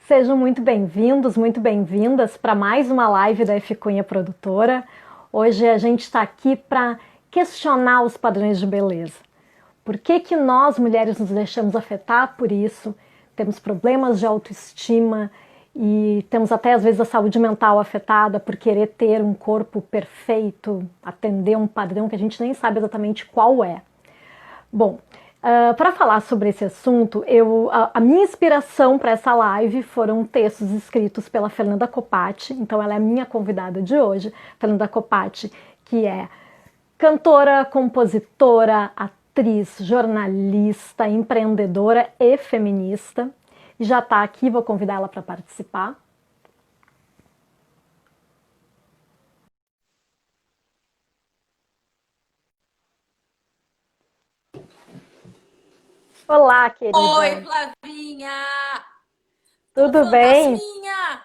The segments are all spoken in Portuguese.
Sejam muito bem-vindos, muito bem-vindas para mais uma live da F Cunha Produtora. Hoje a gente está aqui para questionar os padrões de beleza. Por que que nós, mulheres, nos deixamos afetar por isso? Temos problemas de autoestima e temos até, às vezes, a saúde mental afetada por querer ter um corpo perfeito, atender um padrão que a gente nem sabe exatamente qual é. Bom, para falar sobre esse assunto, a minha inspiração para essa live foram textos escritos pela Fernanda Copati, então ela é a minha convidada de hoje. Fernanda Copati, que é cantora, compositora, atriz, jornalista, empreendedora e feminista. E já está aqui, vou convidar ela para participar. Olá, Oi, querida. Flavinha! Tô Tudo bem? fantasminha!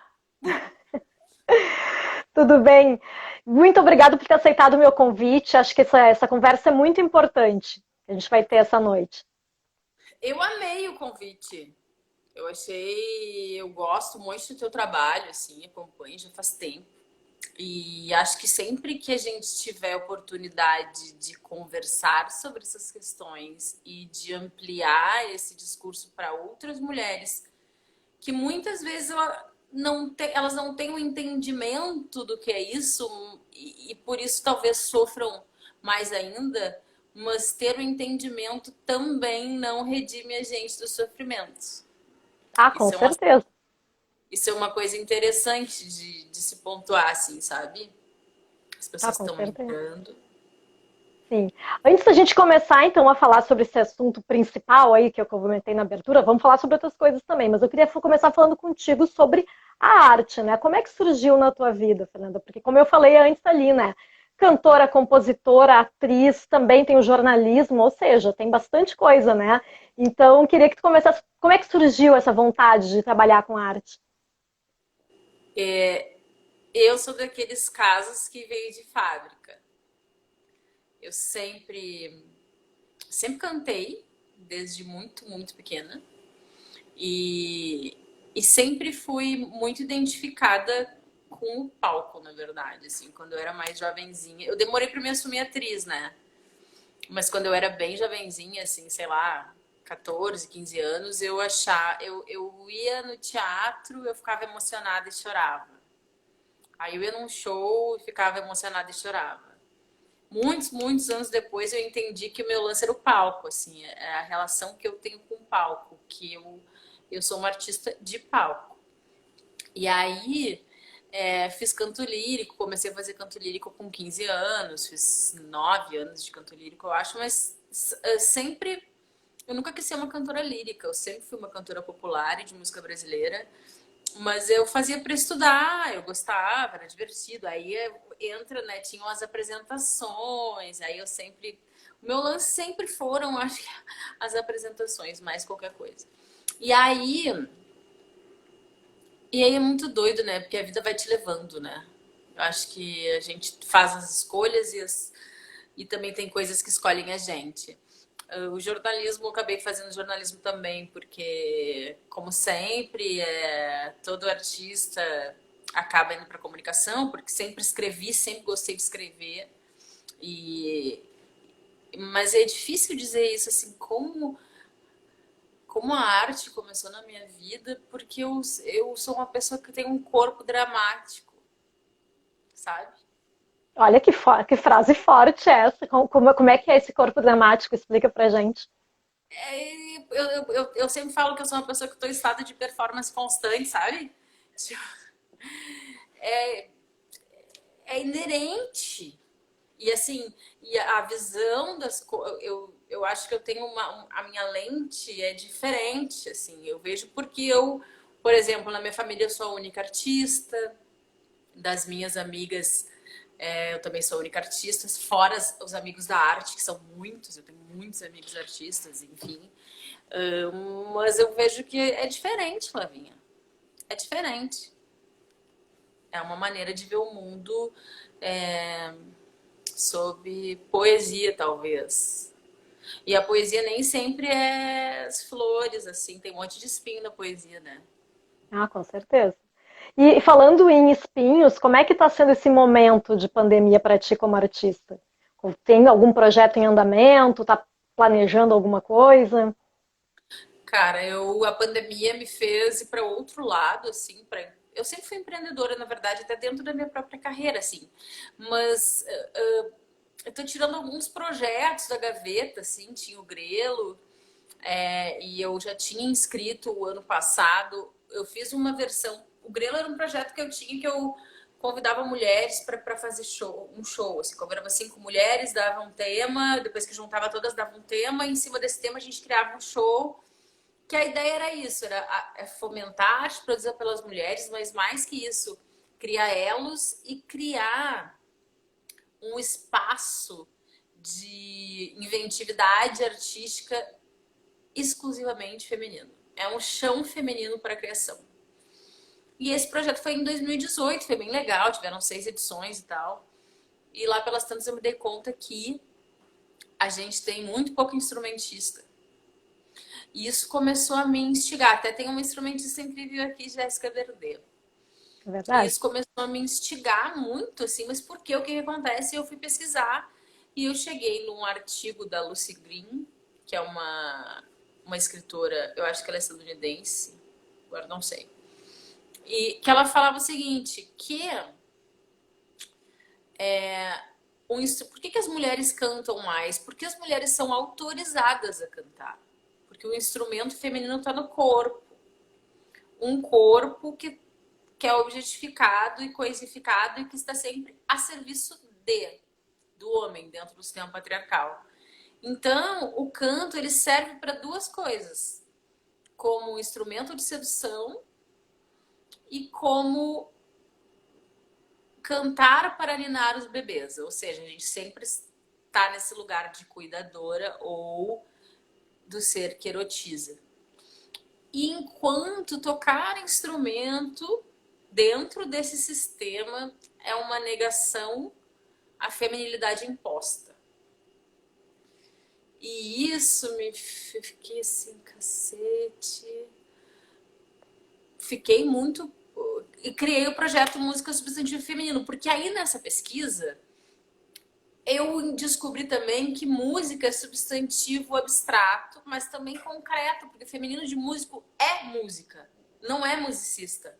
Tudo bem? Muito obrigada por ter aceitado o meu convite. Acho que essa conversa é muito importante que a gente vai ter essa noite. Eu amei o convite. Eu gosto muito do teu trabalho, assim, acompanho já faz tempo. E acho que sempre que a gente tiver oportunidade de conversar sobre essas questões e de ampliar esse discurso para outras mulheres, que muitas vezes elas não têm o entendimento do que é isso e por isso talvez sofram mais ainda, mas ter o entendimento também não redime a gente do sofrimento. Ah, com Isso é uma, certeza. isso é uma coisa interessante de se pontuar, assim, sabe? As Ah, pessoas com estão certeza. entrando. Sim. Antes da gente começar, então, a falar sobre esse assunto principal aí que eu comentei na abertura, vamos falar sobre outras coisas também, mas eu queria começar falando contigo sobre a arte, né? Como é que surgiu na tua vida, Fernanda? Porque, como eu falei antes ali, né? Cantora, compositora, atriz, também tem o jornalismo, ou seja, tem bastante coisa, né? Então, queria que tu começasse. Como é que surgiu essa vontade de trabalhar com arte? Eu sou daqueles casos que veio de fábrica. Eu sempre cantei, desde muito pequena. E, e sempre fui muito identificada com o palco, na verdade, assim, quando eu era mais jovenzinha. Eu demorei para me assumir atriz, né? Mas quando eu era bem jovenzinha, assim, sei lá, 14, 15 anos, eu ia no teatro, eu ficava emocionada e chorava. Aí eu ia num show e ficava emocionada e chorava. Muitos anos depois eu entendi que o meu lance era o palco, assim, é a relação que eu tenho com o palco, eu sou uma artista de palco. E aí fiz canto lírico, comecei a fazer canto lírico com 15 anos, fiz 9 anos de canto lírico, eu acho, mas sempre, eu nunca quis ser uma cantora lírica, eu sempre fui uma cantora popular e de música brasileira, mas eu fazia para estudar, eu gostava, era divertido. Aí entra, né? Tinham as apresentações, aí eu sempre. O meu lance sempre foram, acho que, as apresentações, mais qualquer coisa. E aí. E aí é muito doido, né? Porque a vida vai te levando, né? Eu acho que a gente faz as escolhas e também tem coisas que escolhem a gente. O jornalismo, eu acabei fazendo jornalismo também, porque, como sempre, todo artista acaba indo para comunicação, porque sempre escrevi, sempre gostei de escrever. E, mas é difícil dizer isso assim, como a arte começou na minha vida, porque eu sou uma pessoa que tem um corpo dramático, sabe? Olha que frase forte é essa. Como é que é esse corpo dramático? Explica pra gente. Eu sempre falo que eu sou uma pessoa que estou em estado de performance constante, sabe? Tipo, é inerente. E assim, e a visão das coisas, eu acho que eu tenho a minha lente é diferente, assim. Eu vejo porque por exemplo, na minha família eu sou a única artista, das minhas amigas eu também sou a única artista, fora os amigos da arte, que são muitos, eu tenho muitos amigos artistas, enfim. Mas eu vejo que é diferente, Flavinha. É diferente. É uma maneira de ver o mundo é, sob poesia, talvez. E a poesia nem sempre é as flores, assim, tem um monte de espinho na poesia, né? Ah, com certeza. E falando em espinhos, como é que está sendo esse momento de pandemia para ti como artista? Tem algum projeto em andamento? Está planejando alguma coisa? Cara, a pandemia me fez ir para outro lado, assim, eu sempre fui empreendedora, na verdade, até dentro da minha própria carreira, assim. Mas eu tô tirando alguns projetos da gaveta, assim, tinha o Grelo, e eu já tinha inscrito o ano passado. Eu fiz uma versão. O Grelo era um projeto que eu tinha que eu convidava mulheres para fazer um show. Assim, convidava 5 mulheres, dava um tema, depois que juntava todas, dava um tema, e em cima desse tema a gente criava um show. Que a ideia era isso, era fomentar a arte produzida pelas mulheres, mas mais que isso, criar elos e criar um espaço de inventividade artística exclusivamente feminino. É um chão feminino para a criação. E esse projeto foi em 2018, foi bem legal, tiveram 6 edições e tal. E lá pelas tantas eu me dei conta que a gente tem muito pouco instrumentista. E isso começou a me instigar. Até tem uma instrumentista incrível aqui, Jéssica Verde. É E verdade? isso começou a me instigar muito, assim, mas por quê? O que acontece? Eu fui pesquisar e eu cheguei num artigo da Lucy Green, que é uma escritora, eu acho que ela é estadunidense, agora não sei. E que ela falava o seguinte, que por que as mulheres cantam mais? Porque as mulheres são autorizadas a cantar. Porque o instrumento feminino está no corpo. Um corpo que é objetificado e coisificado e que está sempre a serviço do homem dentro do sistema patriarcal. Então, o canto ele serve para duas coisas: como instrumento de sedução e como cantar para ninar os bebês. Ou seja, a gente sempre está nesse lugar de cuidadora ou do ser que erotiza. E enquanto tocar instrumento dentro desse sistema é uma negação à feminilidade imposta. E isso me fiquei assim, cacete. Fiquei muito. E criei o projeto Música Substantivo Feminino, porque aí nessa pesquisa eu descobri também que música é substantivo abstrato, mas também concreto, porque feminino de músico é música, não é musicista.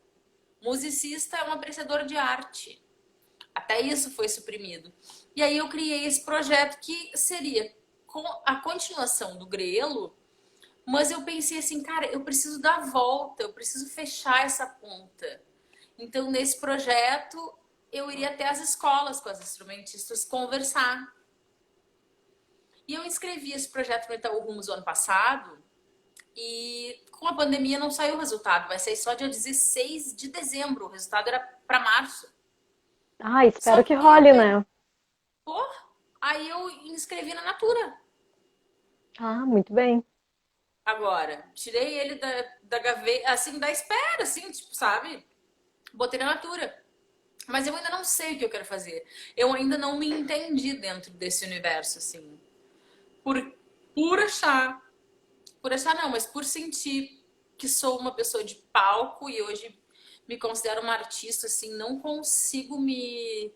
Musicista é um apreciador de arte. Até isso foi suprimido. E aí eu criei esse projeto que seria a continuação do Grelo, mas eu pensei assim, cara, eu preciso dar a volta, eu preciso fechar essa ponta. Então, nesse projeto, eu iria até as escolas com as instrumentistas conversar. E eu inscrevi esse projeto no Itaú Rumos no ano passado e com a pandemia não saiu o resultado. Vai sair só dia 16 de dezembro. O resultado era para março. Ah, Só espero que que role, né? pô, aí eu inscrevi na Natura. Ah, muito bem. Agora, tirei ele da gaveta, assim, da espera, assim, tipo, sabe? Botei na Natura. Mas eu ainda não sei o que eu quero fazer. Eu ainda não me entendi dentro desse universo, assim. Por, por achar não, mas por sentir que sou uma pessoa de palco e hoje me considero uma artista, assim, não consigo me...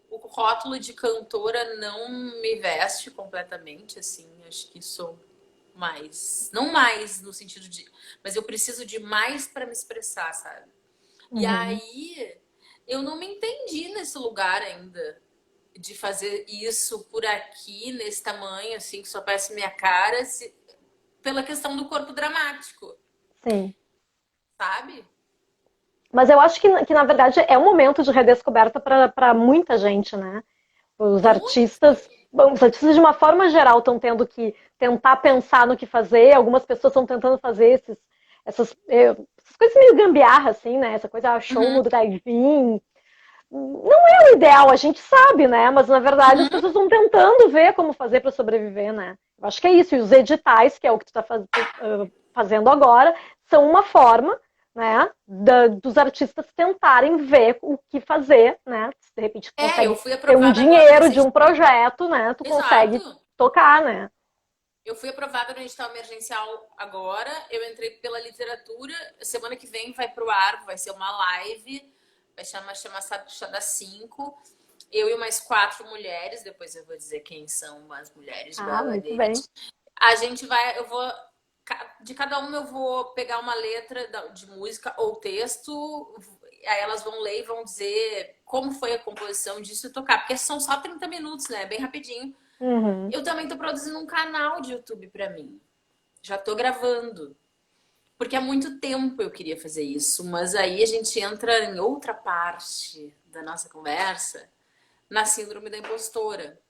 O rótulo de cantora não me veste completamente, assim, acho que sou mais... Não mais no sentido de... Mas eu preciso de mais para me expressar, sabe? E Uhum. aí, eu não me entendi nesse lugar ainda de fazer isso por aqui, nesse tamanho, assim, que só parece minha cara, pela questão do corpo dramático, Sim. sabe? Mas eu acho que, na verdade, é um momento de redescoberta para muita gente, né? Muito. Bom, os artistas de uma forma geral estão tendo que tentar pensar no que fazer. Algumas pessoas estão tentando fazer essas coisas meio gambiarra, assim, né? Essa coisa, show no Uhum, drive-in. Não é o ideal, a gente sabe, né? Mas na verdade as uhum. pessoas estão tentando ver como fazer para sobreviver, né? Eu acho que é isso. E os editais, que é o que tu está fazendo agora, são uma forma, né, dos artistas tentarem ver o que fazer, né? Se de repente tu Eu consegue fui ter um aprovada agora dinheiro de um recentemente. projeto, né? Tu consegue Exato. tocar, né? Eu fui aprovada no edital emergencial agora, eu entrei pela literatura, semana que vem vai pro ar, vai ser uma live, vai chamar Chá 5. Eu e mais 4 mulheres, depois eu vou dizer quem são as mulheres de Ah, Bela muito bem. Hadid. A gente vai, eu vou, de cada uma eu vou pegar uma letra de música ou texto, aí elas vão ler e vão dizer como foi a composição disso e tocar, porque são só 30 minutos, né? Bem rapidinho. Uhum. Eu também tô produzindo um canal de YouTube pra mim. Já tô gravando. Porque há muito tempo eu queria fazer isso, mas aí a gente entra em outra parte da nossa conversa, na síndrome da impostora.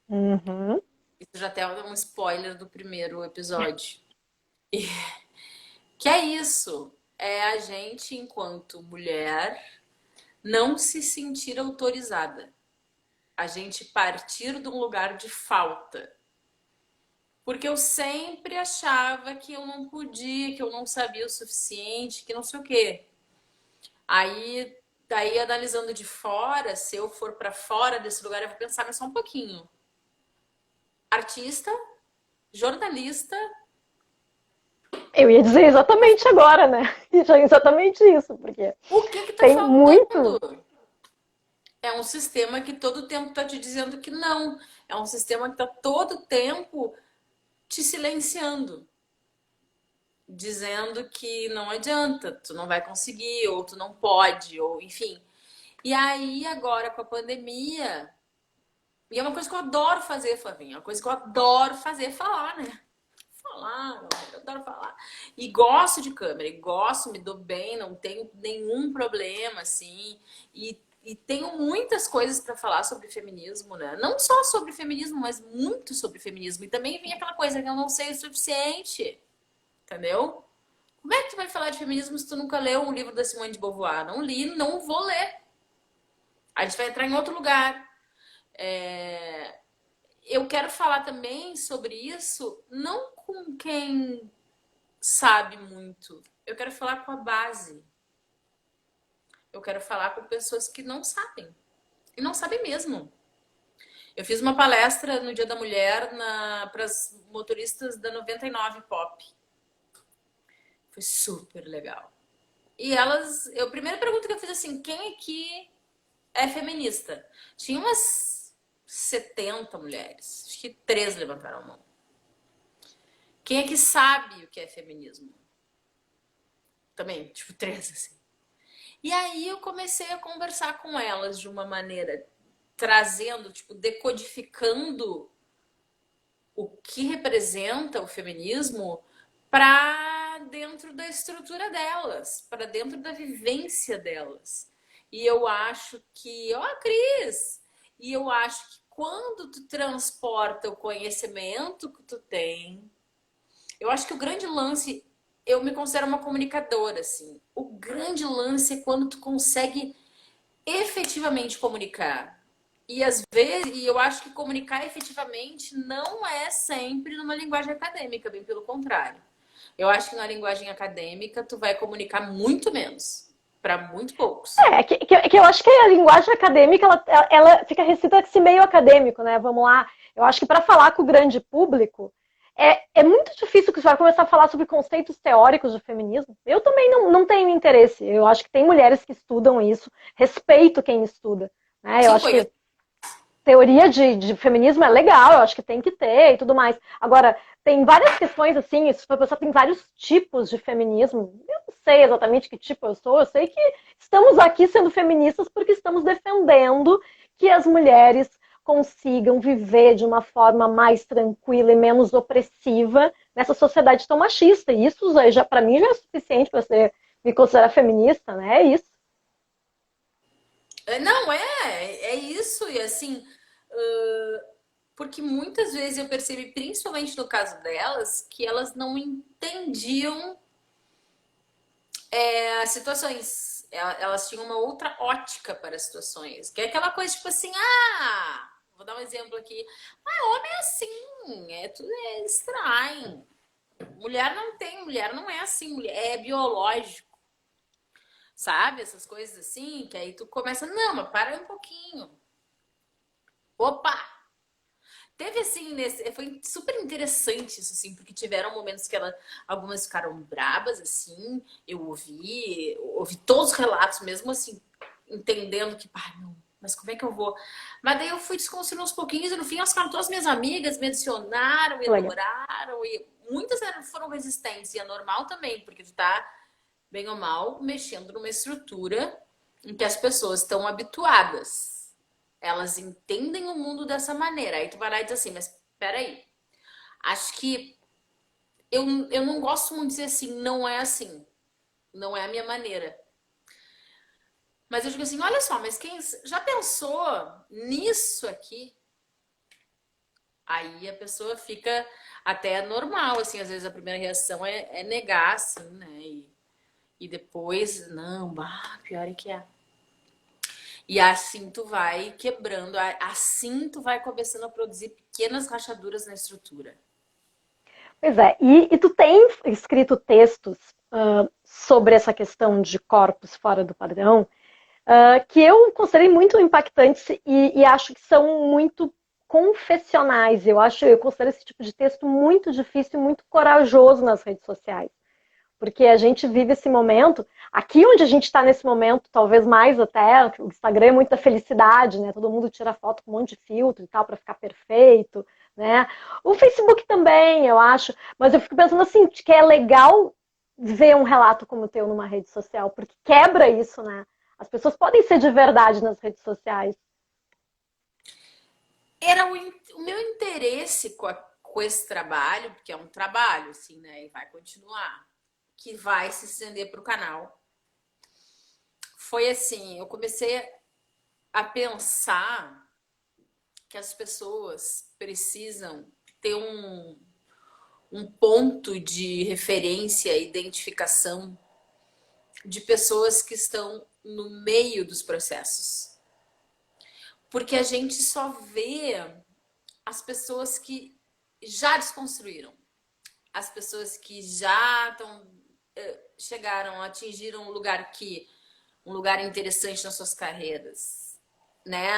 Uhum. Isso já até é um spoiler do primeiro episódio. E, que é isso. É a gente, enquanto mulher, não se sentir autorizada. A gente partir de um lugar de falta. Porque eu sempre achava que eu não podia, que eu não sabia o suficiente, que não sei o quê. Aí, daí analisando de fora, se eu for para fora desse lugar, eu vou pensar, mas só um pouquinho. Artista, jornalista, Eu ia dizer exatamente agora, né? Exatamente isso, porque o que que tá tem muito. faltando? É um sistema que todo tempo tá te dizendo que não. É um sistema que tá todo tempo te silenciando, dizendo que não adianta, tu não vai conseguir, ou tu não pode, ou enfim. E aí, agora com a pandemia, e é uma coisa que eu adoro fazer, Flavinha, é uma coisa que eu adoro fazer, é falar, né? Falar, eu adoro falar. E gosto de câmera, e gosto, me dou bem, não tenho nenhum problema, assim. E tenho muitas coisas para falar sobre feminismo, né? Não só sobre feminismo, mas muito sobre feminismo. E também vem aquela coisa que eu não sei o suficiente, entendeu? Como é que tu vai falar de feminismo se tu nunca leu um livro da Simone de Beauvoir? Não li, não vou ler. A gente vai entrar em outro lugar. É, eu quero falar também sobre isso, não com quem sabe muito. Eu quero falar com a base. Eu quero falar com pessoas que não sabem. E não sabem mesmo. Eu fiz uma palestra no Dia da Mulher para as motoristas da 99 Pop. Foi super legal. E elas, a primeira pergunta que eu fiz assim, quem aqui é feminista? Tinha umas 70 mulheres. Acho que 3 levantaram a mão. Quem é que sabe o que é feminismo? Também, tipo, 3 assim. E aí eu comecei a conversar com elas de uma maneira trazendo, tipo, decodificando o que representa o feminismo para dentro da estrutura delas, para dentro da vivência delas. E eu acho que, ó, Cris, e eu acho que quando tu transporta o conhecimento que tu tem, eu acho que o grande lance, eu me considero uma comunicadora, assim. O grande lance é quando tu consegue efetivamente comunicar. E às vezes, e eu acho que comunicar efetivamente não é sempre numa linguagem acadêmica, bem pelo contrário. Eu acho que na linguagem acadêmica tu vai comunicar muito menos, para muito poucos. Que eu acho que a linguagem acadêmica ela fica restrita a esse meio acadêmico, né? Vamos lá. Eu acho que para falar com o grande público é muito difícil que você vai começar a falar sobre conceitos teóricos de feminismo. Eu também não tenho interesse. Eu acho que tem mulheres que estudam isso, respeito quem estuda. Né? Eu Sim, acho que conheço. teoria de feminismo é legal, eu acho que tem que ter e tudo mais. Agora, tem várias questões assim, se for pensar, tem vários tipos de feminismo. Eu não sei exatamente que tipo eu sou, eu sei que estamos aqui sendo feministas porque estamos defendendo que as mulheres consigam viver de uma forma mais tranquila e menos opressiva nessa sociedade tão machista. E isso já para mim já é suficiente para você me considerar feminista, né? É isso. Não, é isso. E assim, porque muitas vezes eu percebi, principalmente no caso delas, que elas não entendiam as situações. Elas tinham uma outra ótica para as situações. Que é aquela coisa tipo assim, vou dar um exemplo aqui. Homem é assim, tudo estranho. Mulher não tem, mulher não é assim, mulher é biológico. Sabe? Essas coisas assim, que aí tu começa, não, mas para um pouquinho. Opa! Teve assim, foi super interessante isso, assim, porque tiveram momentos que algumas ficaram brabas, assim, eu ouvi todos os relatos, mesmo assim, entendendo que, pai, não, mas como é que eu vou? Mas daí eu fui desconstruindo aos pouquinhos e no fim elas ficaram todas minhas amigas, me adicionaram, me Legal. adoraram, e muitas foram resistentes, e é normal também, porque tu tá, bem ou mal, mexendo numa estrutura em que as pessoas estão habituadas. Elas entendem o mundo dessa maneira. Aí tu vai lá e diz assim, mas peraí, acho que eu não gosto muito de dizer assim, não é assim. Não é a minha maneira. Mas eu digo assim, olha só, mas quem já pensou nisso aqui? Aí a pessoa fica até normal, assim, às vezes a primeira reação é negar, assim, né? E depois, não, bah, pior é que é. E assim tu vai quebrando, assim tu vai começando a produzir pequenas rachaduras na estrutura. Pois é, e tu tem escrito textos sobre essa questão de corpos fora do padrão, que eu considerei muito impactantes e acho que são muito confessionais. Eu considero esse tipo de texto muito difícil e muito corajoso nas redes sociais. Porque a gente vive esse momento, aqui onde a gente está nesse momento, talvez mais até, o Instagram é muito da felicidade, né? Todo mundo tira foto com um monte de filtro e tal para ficar perfeito, né? O Facebook também, eu acho, mas eu fico pensando assim, que é legal ver um relato como o teu numa rede social, porque quebra isso, né? As pessoas podem ser de verdade nas redes sociais. Era o meu interesse com esse trabalho, porque é um trabalho, assim, né? E vai continuar, que vai se estender para o canal. Foi assim, eu comecei a pensar que as pessoas precisam ter um ponto de referência, identificação de pessoas que estão no meio dos processos. Porque a gente só vê as pessoas que já desconstruíram, as pessoas que já chegaram, atingiram um lugar interessante nas suas carreiras, né?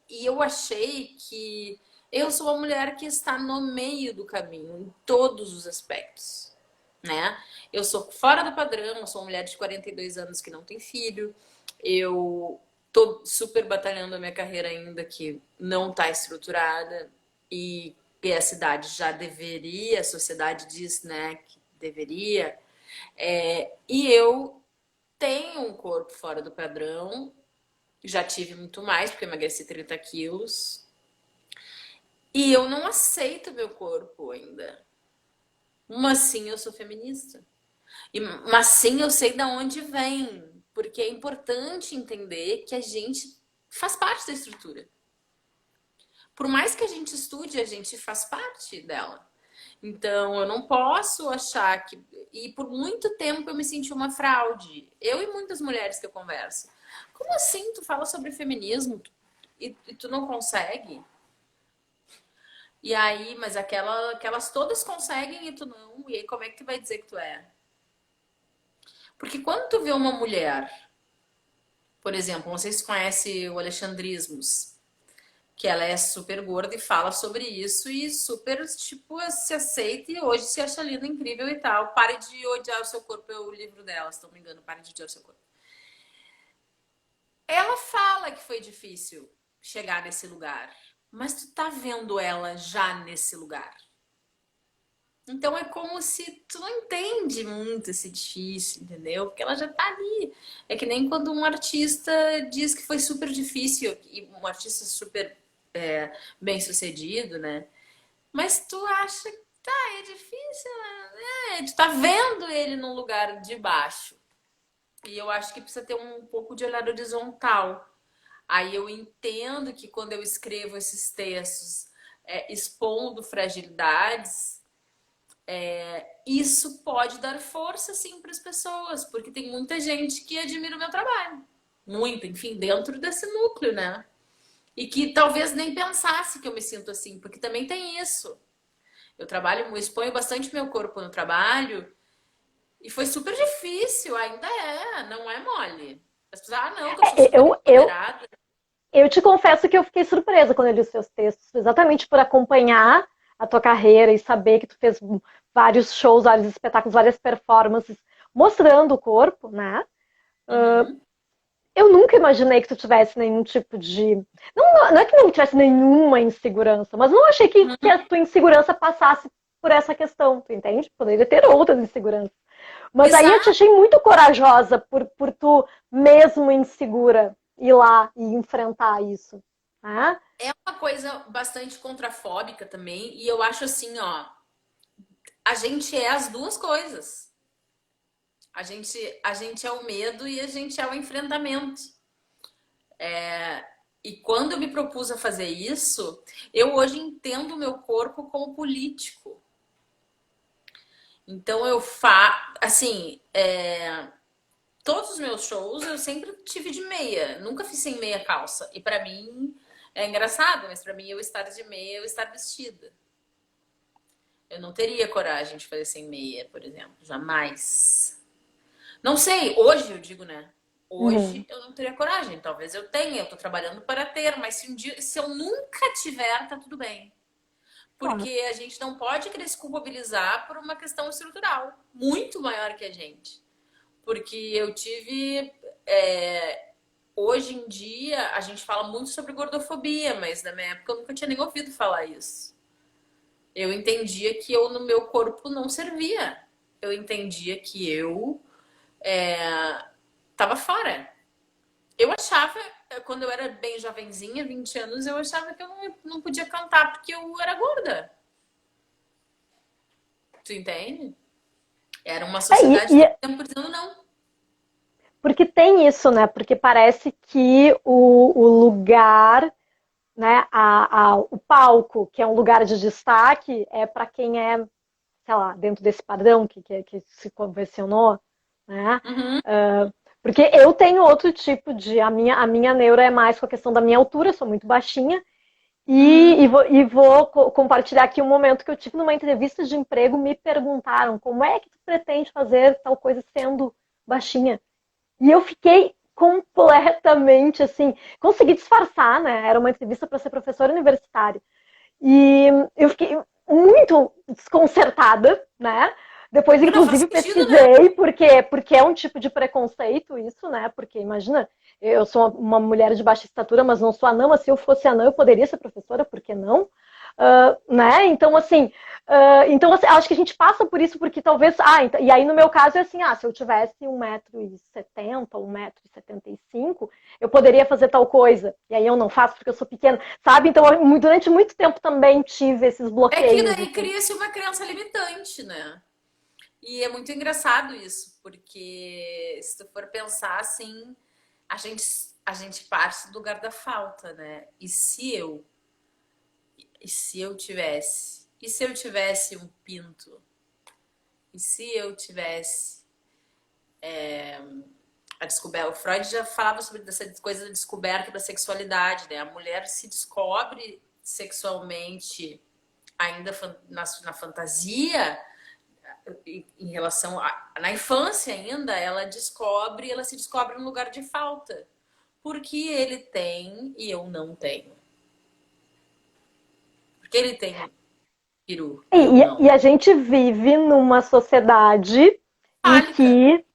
E eu achei que eu sou uma mulher que está no meio do caminho em todos os aspectos, né? Eu sou fora do padrão, eu sou uma mulher de 42 anos que não tem filho, eu tô super batalhando a minha carreira ainda que não está estruturada e a cidade já deveria, a sociedade diz, né, que deveria, e eu tenho um corpo fora do padrão, já tive muito mais, porque eu emagreci 30 quilos, e eu não aceito meu corpo ainda. Mas sim, eu sou feminista. Mas sim, eu sei de onde vem. Porque é importante entender que a gente faz parte da estrutura. Por mais que a gente estude, a gente faz parte dela. Então, eu não posso achar que. E por muito tempo eu me senti uma fraude. Eu e muitas mulheres que eu converso. Como assim tu fala sobre feminismo e tu não consegue? E aí, mas aquelas todas conseguem e tu não. E aí, como é que tu vai dizer que tu é? Porque quando tu vê uma mulher, por exemplo, não sei se tu conhece o Alexandrismos, que ela é super gorda e fala sobre isso e super, tipo, se aceita e hoje se acha linda, incrível e tal. Pare de odiar o seu corpo, é o livro dela, se não me engano, pare de odiar o seu corpo. Ela fala que foi difícil chegar nesse lugar, mas tu tá vendo ela já nesse lugar. Então é como se tu não entende muito esse difícil, entendeu? Porque ela já tá ali. É que nem quando um artista diz que foi super difícil, e um artista super bem sucedido, né? Mas tu acha que tá, é difícil, né? Tu tá vendo ele num lugar de baixo. E eu acho que precisa ter um pouco de olhar horizontal. Aí eu entendo que quando eu escrevo esses textos expondo fragilidades, isso pode dar força sim para as pessoas, porque tem muita gente que admira o meu trabalho. Muito, enfim, dentro desse núcleo, né? E que talvez nem pensasse que eu me sinto assim, porque também tem isso. Eu exponho bastante meu corpo no trabalho e foi super difícil, ainda não é mole. As pessoas, não, que eu sou super Eu empoderada. Eu te confesso que eu fiquei surpresa quando eu li os seus textos, exatamente por acompanhar a tua carreira e saber que tu fez vários shows, vários espetáculos, várias performances mostrando o corpo, né? Uhum, Eu nunca imaginei que tu tivesse nenhum tipo de. Não é que não tivesse nenhuma insegurança, mas não achei que a uhum. tua insegurança passasse por essa questão, tu entende? Poderia ter outras inseguranças. Mas aí eu te Exato. achei muito corajosa por tu, mesmo insegura, ir lá e enfrentar isso. Né? É uma coisa bastante contrafóbica também, e eu acho assim, ó, a gente é as duas coisas. A gente é o medo e a gente é o enfrentamento. E quando eu me propus a fazer isso, eu hoje entendo o meu corpo como político. Então assim, todos os meus shows eu sempre tive de meia, nunca fiz sem meia calça. E pra mim é engraçado, mas pra mim eu estar de meia, eu estar vestida. Eu não teria coragem de fazer sem meia, por exemplo, jamais. Não sei, hoje eu digo, né? Hoje Uhum. eu não teria coragem. Talvez eu tenha, eu tô trabalhando para ter, mas se eu nunca tiver, tá tudo bem. Claro. Porque a gente não pode querer se culpabilizar por uma questão estrutural muito maior que a gente. Porque eu tive. Hoje em dia, a gente fala muito sobre gordofobia, mas na minha época eu nunca tinha nem ouvido falar isso. Eu entendia que eu no meu corpo não servia. Eu entendia que eu tava fora. Eu achava, quando eu era bem jovenzinha, 20 anos, eu achava que eu não podia cantar porque eu era gorda. Tu entende? Era uma É, sociedade todo tempo dizendo não. porque tem isso, né? Porque parece que o lugar, né, o palco, que é um lugar de destaque, é para quem é, sei lá, dentro desse padrão que se convencionou, né? Uhum. Porque eu tenho outro tipo de. A minha neura é mais com a questão da minha altura, eu sou muito baixinha. Uhum. E vou compartilhar aqui um momento que eu tive numa entrevista de emprego. Me perguntaram como é que tu pretende fazer tal coisa sendo baixinha. E eu fiquei completamente assim, consegui disfarçar, né? Era uma entrevista para ser professora universitária. E eu fiquei muito desconcertada, né? Depois, Não faz inclusive, sentido, né? pesquisei, porque é um tipo de preconceito isso, né? Porque imagina, eu sou uma mulher de baixa estatura, mas não sou anã, mas se eu fosse anã, eu poderia ser professora, por que não? Né? Então, assim, acho que a gente passa por isso porque talvez. E aí no meu caso é assim: se eu tivesse 1,70 m ou 1,75 m, eu poderia fazer tal coisa. E aí eu não faço porque eu sou pequena, sabe? Então, durante muito tempo também tive esses É que bloqueios, daí assim. cria-se uma crença limitante, né? E é muito engraçado isso, porque se tu for pensar assim, a gente, a gente parte do lugar da falta, né? E se eu tivesse um pinto? E se eu tivesse a descoberta? O Freud já falava sobre essa coisa da descoberta da sexualidade, né? A mulher se descobre sexualmente ainda na fantasia, em relação na infância ainda, ela se descobre um lugar de falta. Porque ele tem e eu não tenho. Porque ele tem peru e eu E não. a gente vive numa sociedade em Fálica. que.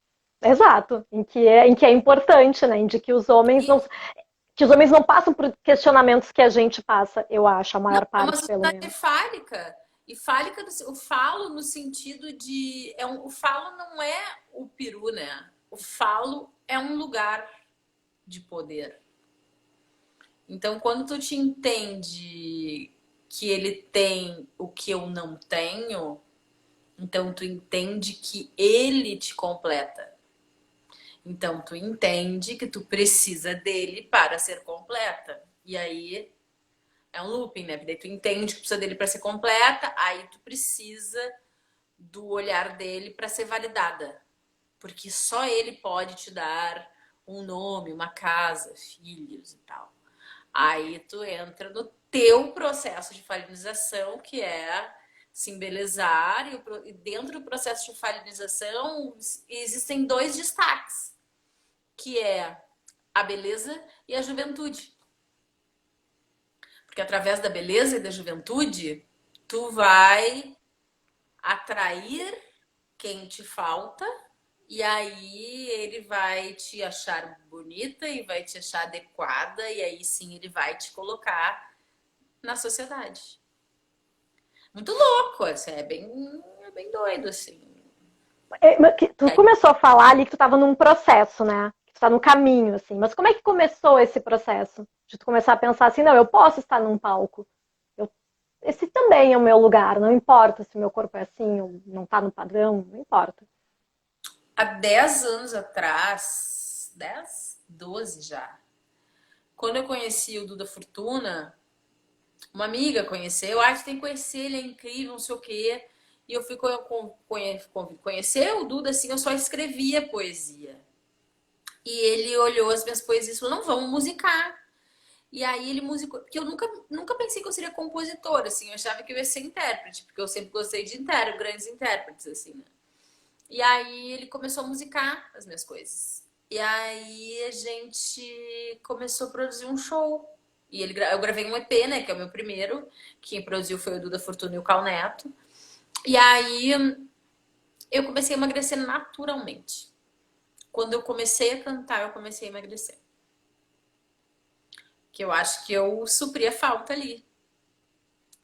Exato, em que é importante, né? Em que os homens E não. Que os homens não passam por questionamentos que a gente passa, eu acho, a não, maior é uma parte, pelo sociedade menos. fálica. E fálica, o falo no sentido de. O falo não é o peru, né? O falo é um lugar de poder. Então, quando tu te entende que ele tem o que eu não tenho, então tu entende que ele te completa. Então tu entende que tu precisa dele para ser completa. E aí é um looping, né? Porque daí tu entende que precisa dele para ser completa, aí tu precisa do olhar dele para ser validada. Porque só ele pode te dar um nome, uma casa, filhos e tal. Aí tu entra no teu processo de falinização, que é se embelezar, e dentro do processo de falinização existem dois destaques, que é a beleza e a juventude. que através da beleza e da juventude, tu vai atrair quem te falta, e aí ele vai te achar bonita e vai te achar adequada, e aí sim ele vai te colocar na sociedade. Muito louco, assim, é bem doido, assim. Tu começou a falar ali que tu estava num processo, né? Que tu tá no caminho, assim. Mas como é que começou esse processo? De tu começar a pensar assim, não, eu posso estar num palco. Esse também é o meu lugar. Não importa se o meu corpo é assim ou não tá no padrão, não importa. Há 10 anos atrás, 10, 12 já, quando eu conheci o Duda Fortuna, uma amiga conheceu, tu tem que conhecer, ele é incrível, não sei o quê. E eu fui conhecer o Duda, assim, eu só escrevia poesia. E ele olhou as minhas poesias e falou, não, vamos musicar. E aí ele musicou, porque eu nunca pensei que eu seria compositora, assim, eu achava que eu ia ser intérprete, porque eu sempre gostei de grandes intérpretes, assim, né? E aí ele começou a musicar as minhas coisas. E aí a gente começou a produzir um show. E eu gravei um EP, né, que é o meu primeiro. Quem produziu foi o Duda Fortuna e o Cal Neto. E aí eu comecei a emagrecer naturalmente. Quando eu comecei a cantar, eu comecei a emagrecer. Que eu acho que eu supri a falta ali.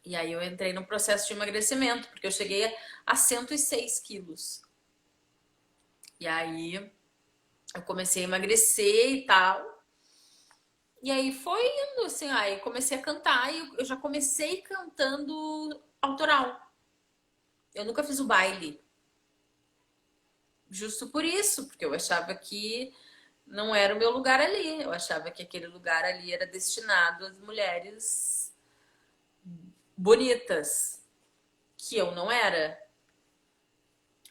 E aí eu entrei no processo de emagrecimento, porque eu cheguei a 106 quilos. E aí eu comecei a emagrecer e tal. E aí foi indo, assim, aí comecei a cantar e eu já comecei cantando autoral. Eu nunca fiz o baile. Justo por isso, porque eu achava que não era o meu lugar ali. Eu achava que aquele lugar ali era destinado às mulheres bonitas, que eu não era.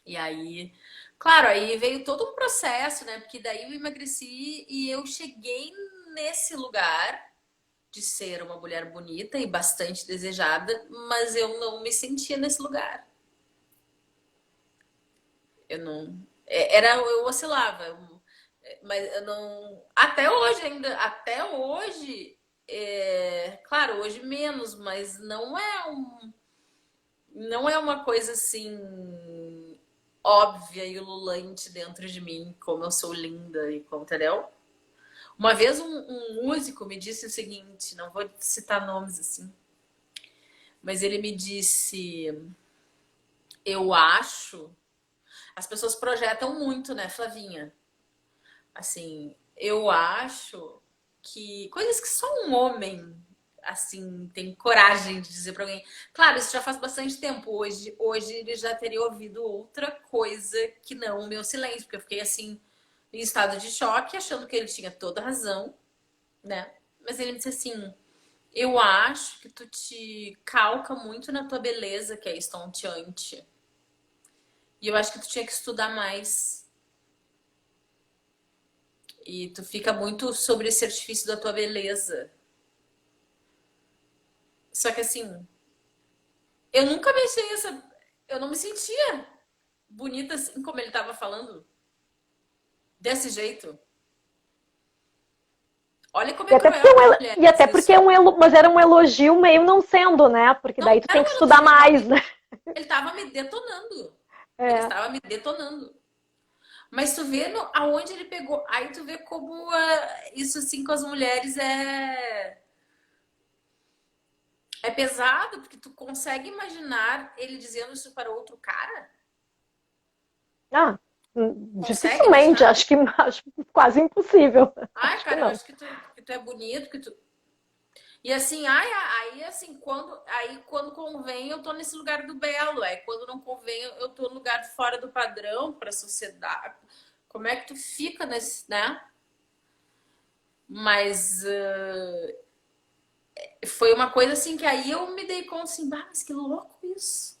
E aí, claro, aí veio todo um processo, né? Porque daí eu emagreci e eu cheguei nesse lugar de ser uma mulher bonita e bastante desejada, mas eu não me sentia nesse lugar. Eu não. Eu oscilava, mas eu não. Até hoje ainda, até hoje, claro, hoje menos, mas não é uma coisa assim óbvia e ululante dentro de mim, como eu sou linda e como, entendeu? Uma vez um músico me disse o seguinte, não vou citar nomes assim, mas ele me disse, eu acho, as pessoas projetam muito, né, Flavinha? Assim, eu acho que coisas que só um homem assim tem coragem de dizer para alguém. Claro, isso já faz bastante tempo. Hoje ele já teria ouvido outra coisa que não o meu silêncio, porque eu fiquei assim em estado de choque, achando que ele tinha toda a razão, né? Mas ele me disse assim: eu acho que tu te calca muito na tua beleza, que é estonteante. E eu acho que tu tinha que estudar mais. E tu fica muito sobre esse artifício da tua beleza. Só que assim, eu nunca mexi nessa. Eu não me sentia bonita assim como ele tava falando. Desse jeito. Olha como E é até porque, cruel com as mulheres isso. mas era um elogio meio não sendo, né? Porque Não daí tu era tem um que estudar elogio, mais, né? ele tava me detonando. Ele É. estava me detonando. Mas tu vê aonde ele pegou. Aí tu vê como isso assim com as mulheres é pesado, porque tu consegue imaginar ele dizendo isso para outro cara? Ah, Consegue dificilmente, imaginar? acho quase impossível. Ai, Acho que cara, eu não. acho que tu é bonito, que tu. E assim, ai, aí assim, quando convém, eu tô nesse lugar do belo. Aí quando não convém, eu tô no lugar fora do padrão para a sociedade. Como é que tu fica nesse, né? Mas foi uma coisa assim que aí eu me dei conta assim, mas que louco isso.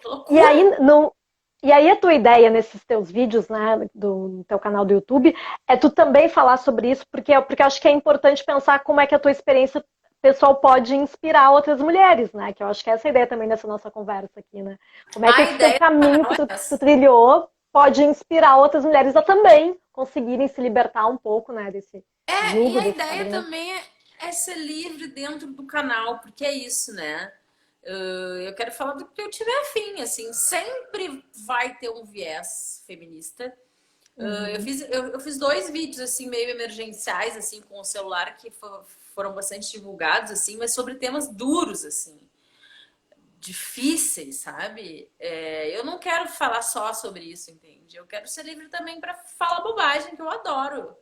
Que E loucura. aí, no, e aí a tua ideia nesses teus vídeos, né, do teu canal do YouTube, é tu também falar sobre isso, porque eu acho que é importante pensar como é que a tua experiência pessoal pode inspirar outras mulheres, né? Que eu acho que essa é a ideia também dessa nossa conversa aqui, né? Como é que A esse teu ideia do caminho canal que é tu essa. trilhou pode inspirar outras mulheres a também conseguirem se libertar um pouco, né, desse E jugo, a desse ideia padrão. também é. é ser livre dentro do canal, porque é isso, né? Eu quero falar do que eu tiver afim, assim, sempre vai ter um viés feminista. Uhum. Eu fiz 2 vídeos, assim, meio emergenciais, assim, com o celular, que foram bastante divulgados, assim, mas sobre temas duros, assim, difíceis, sabe? Eu não quero falar só sobre isso, entende? Eu quero ser livre também para falar bobagem, que eu adoro.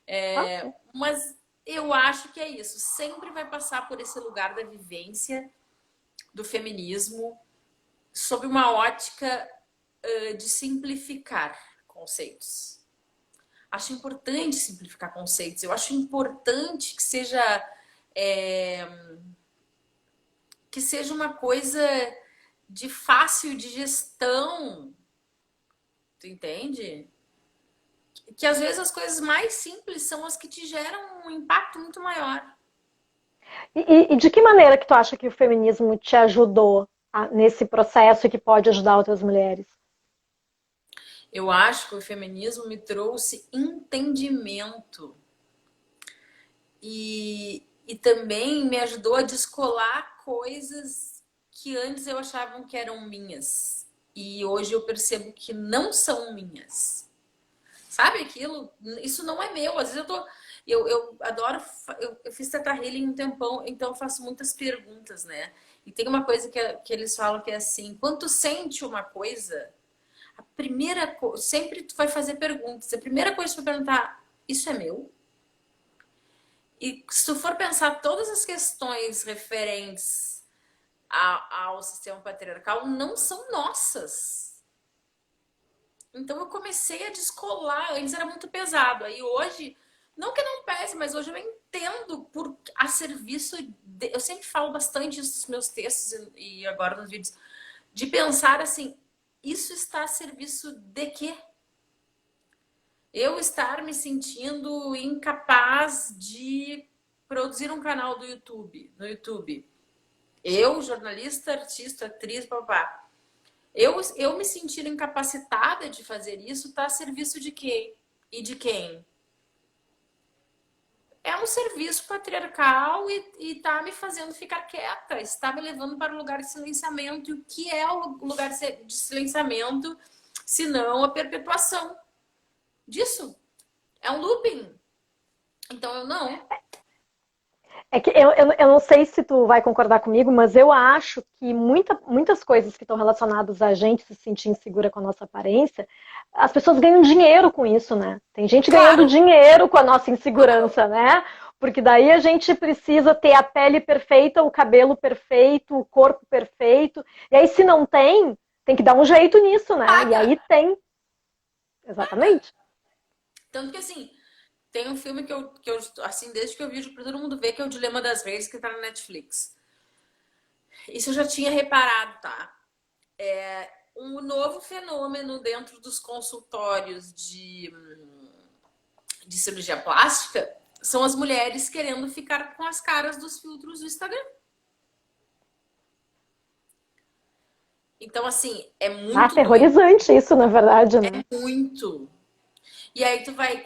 Ok. Mas eu acho que é isso. Sempre vai passar por esse lugar da vivência do feminismo sob uma ótica de simplificar conceitos. Acho importante simplificar conceitos. Eu acho importante é, que seja uma coisa de fácil digestão, tu entende? Que às vezes as coisas mais simples são as que te geram um impacto muito maior. E de que maneira que tu acha que o feminismo te ajudou nesse processo e que pode ajudar outras mulheres? Eu acho que o feminismo me trouxe entendimento e também me ajudou a descolar coisas que antes eu achava que eram minhas. E hoje eu percebo que não são minhas. Sabe aquilo? Isso não é meu. Às vezes eu tô. Eu adoro. Eu fiz Teta Healing um tempão, então eu faço muitas perguntas, né? E tem uma coisa que eles falam que é assim: quando tu sente uma coisa, a primeira coisa. Sempre tu vai fazer perguntas. A primeira coisa que tu vai perguntar: isso é meu? E se tu for pensar todas as questões referentes ao sistema patriarcal, não são nossas. Então eu comecei a descolar. Antes era muito pesado. Aí hoje, não que não pese, mas hoje eu entendo por a serviço. Eu sempre falo bastante isso nos meus textos e agora nos vídeos, de pensar assim: isso está a serviço de quê? Eu estar me sentindo incapaz de produzir um canal do YouTube, no YouTube. Eu, jornalista, artista, atriz, papá. Eu me sentir incapacitada de fazer isso está a serviço de quem? E de quem? É um serviço patriarcal e tá me fazendo ficar quieta, está me levando para o lugar de silenciamento. E o que é o lugar de silenciamento, se não a perpetuação disso? É um looping. Então eu não. É que eu não sei se tu vai concordar comigo, mas eu acho que muitas coisas que estão relacionadas a gente se sentir insegura com a nossa aparência, as pessoas ganham dinheiro com isso, né? Tem gente ganhando Claro, dinheiro com a nossa claro. insegurança, né? Porque daí a gente precisa ter a pele perfeita, o cabelo perfeito, o corpo perfeito. E aí, se não tem, tem que dar um jeito nisso, né? E Paga, aí tem. Exatamente. tanto que assim, tem um filme que eu assim, desde que eu vi para todo mundo ver, que é o Dilema das Reis, que tá na Netflix. Isso eu já tinha reparado, tá? Um novo fenômeno dentro dos consultórios de cirurgia plástica são as mulheres querendo ficar com as caras dos filtros do Instagram. Então, assim, é muito doido. Aterrorizante isso, na verdade, né? Muito. E aí tu vai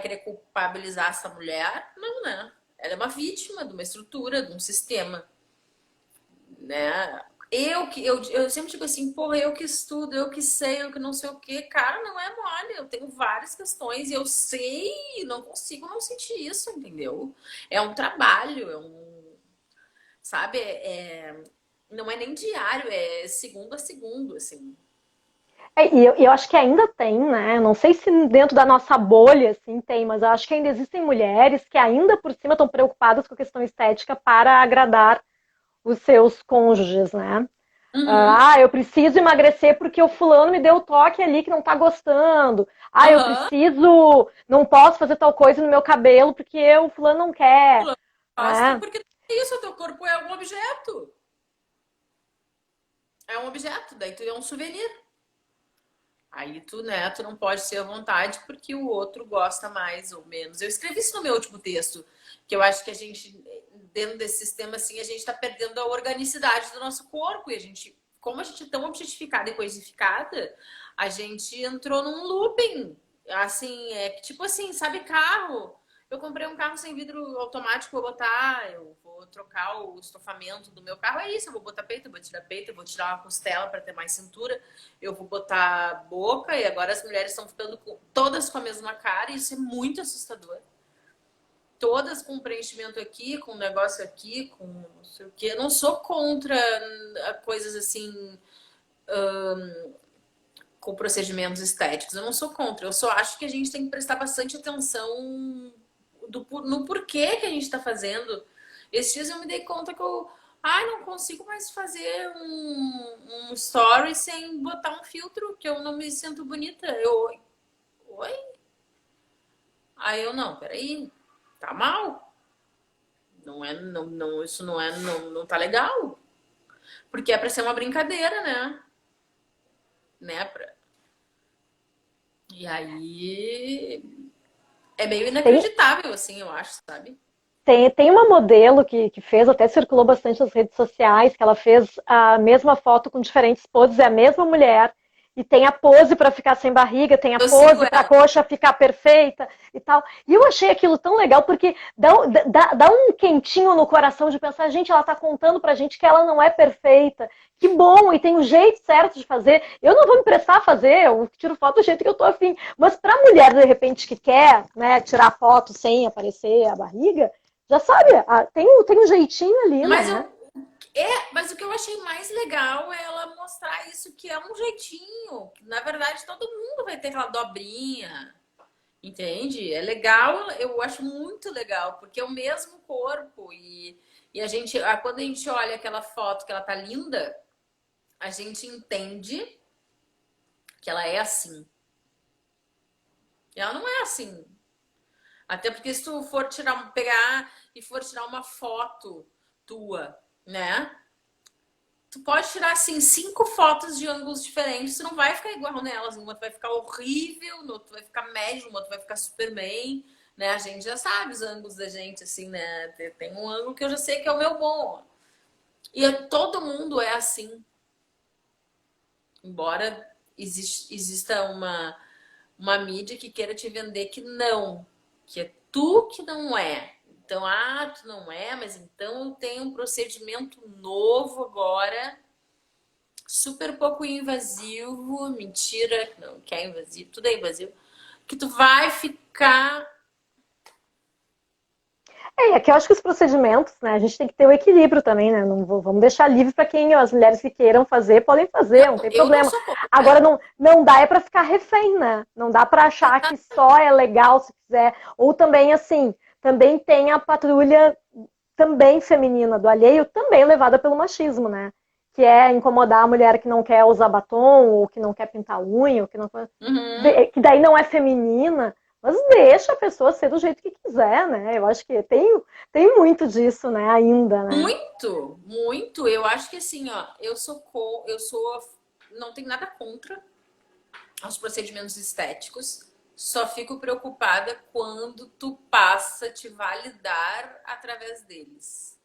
querer culpabilizar essa mulher? Não, né? Ela é uma vítima de uma estrutura, de um sistema, né? Eu sempre digo assim, porra, eu que estudo, eu que sei, eu que não sei o quê. Cara, não é mole. Eu tenho várias questões e eu sei, não consigo não sentir isso, entendeu? É um trabalho, sabe? Não é nem diário, é segundo a segundo, assim. E eu acho que ainda tem, né? Não sei se dentro da nossa bolha assim tem, mas eu acho que ainda existem mulheres que ainda por cima estão preocupadas com a questão estética para agradar os seus cônjuges, né? Uhum. Eu preciso emagrecer porque o fulano me deu o toque ali que não tá gostando. Eu Aham. preciso, não posso fazer tal coisa no meu cabelo porque o fulano não quer, Gosta, né? porque é isso, o teu corpo é um objeto. É um objeto, daí tu é um souvenir. Aí tu, né, tu não pode ser à vontade porque o outro gosta mais ou menos. Eu escrevi isso no meu último texto, que eu acho que a gente, dentro desse sistema, assim, a gente tá perdendo a organicidade do nosso corpo. E a gente, como a gente é tão objetificada e coisificada, a gente entrou num looping. Assim, tipo assim, sabe, carro? Eu comprei um carro sem vidro automático, eu vou trocar o estofamento do meu carro, é isso, eu vou botar peito, eu vou tirar uma costela para ter mais cintura, eu vou botar boca, e agora as mulheres estão ficando todas com a mesma cara, e isso é muito assustador. Todas com preenchimento aqui, com negócio aqui, com não sei o quê. Eu não sou contra coisas assim, com procedimentos estéticos. Eu não sou contra. Eu só acho que a gente tem que prestar bastante atenção no porquê que a gente está fazendo. Esses dias eu me dei conta que eu não consigo mais fazer um story sem botar um filtro, que eu não me sinto bonita. Oi? Aí eu, não, peraí, tá mal. Não é, não, isso não é, não tá legal. Porque é pra ser uma brincadeira, né? E aí é meio Tem, inacreditável, assim, eu acho, sabe? tem uma modelo que fez, até circulou bastante nas redes sociais, que ela fez a mesma foto com diferentes poses, é a mesma mulher, e tem a pose para ficar sem barriga, tem a Eu sigo pose para a ela. coxa ficar perfeita e tal. E eu achei aquilo tão legal, porque dá um quentinho no coração de pensar, gente, ela está contando pra gente que ela não é perfeita. Que bom, e tem um jeito certo de fazer. Eu não vou me prestar a fazer, eu tiro foto do jeito que eu tô afim. Mas pra mulher, de repente, que quer, né, tirar foto sem aparecer a barriga, já sabe, tem um jeitinho ali, Mas né? eu mas o que eu achei mais legal é ela mostrar isso que é um jeitinho. Na verdade, todo mundo vai ter aquela dobrinha, entende? É legal, eu acho muito legal, porque é o mesmo corpo e a gente, quando a gente olha aquela foto que ela tá linda, a gente entende que ela é assim. E ela não é assim. Até porque se tu for pegar e for tirar uma foto tua, né? Tu pode tirar assim 5 fotos de ângulos diferentes, tu não vai ficar igual nelas. Uma tu vai ficar horrível, no outro vai ficar médio, no outro vai ficar super bem, né? A gente já sabe os ângulos da gente, assim, né? Tem um ângulo que eu já sei que é o meu bom. E todo mundo é assim. Embora exista uma mídia que queira te vender que é tu que não é. Então, tu não é, mas então eu tenho um procedimento novo agora, super pouco invasivo, mentira, não, que é invasivo, tudo é invasivo, que tu vai ficar. Aqui eu acho que os procedimentos, né, a gente tem que ter o equilíbrio também, né? Vamos deixar livre para quem as mulheres que queiram fazer podem fazer, não Não, tem eu não problema. sou Agora contra. não dá para ficar refém, né? Não dá para achar que só é legal se quiser. Ou também assim, também tem a patrulha também feminina do alheio, também levada pelo machismo, né? Que é incomodar a mulher que não quer usar batom, ou que não quer pintar unha, ou que não Uhum. que daí não é feminina, mas deixa a pessoa ser do jeito que quiser, né? Eu acho que tem muito disso, né, ainda, né? Muito, muito. Eu acho que assim, ó, não tenho nada contra os procedimentos estéticos. Só fico preocupada quando tu passa a te validar através deles.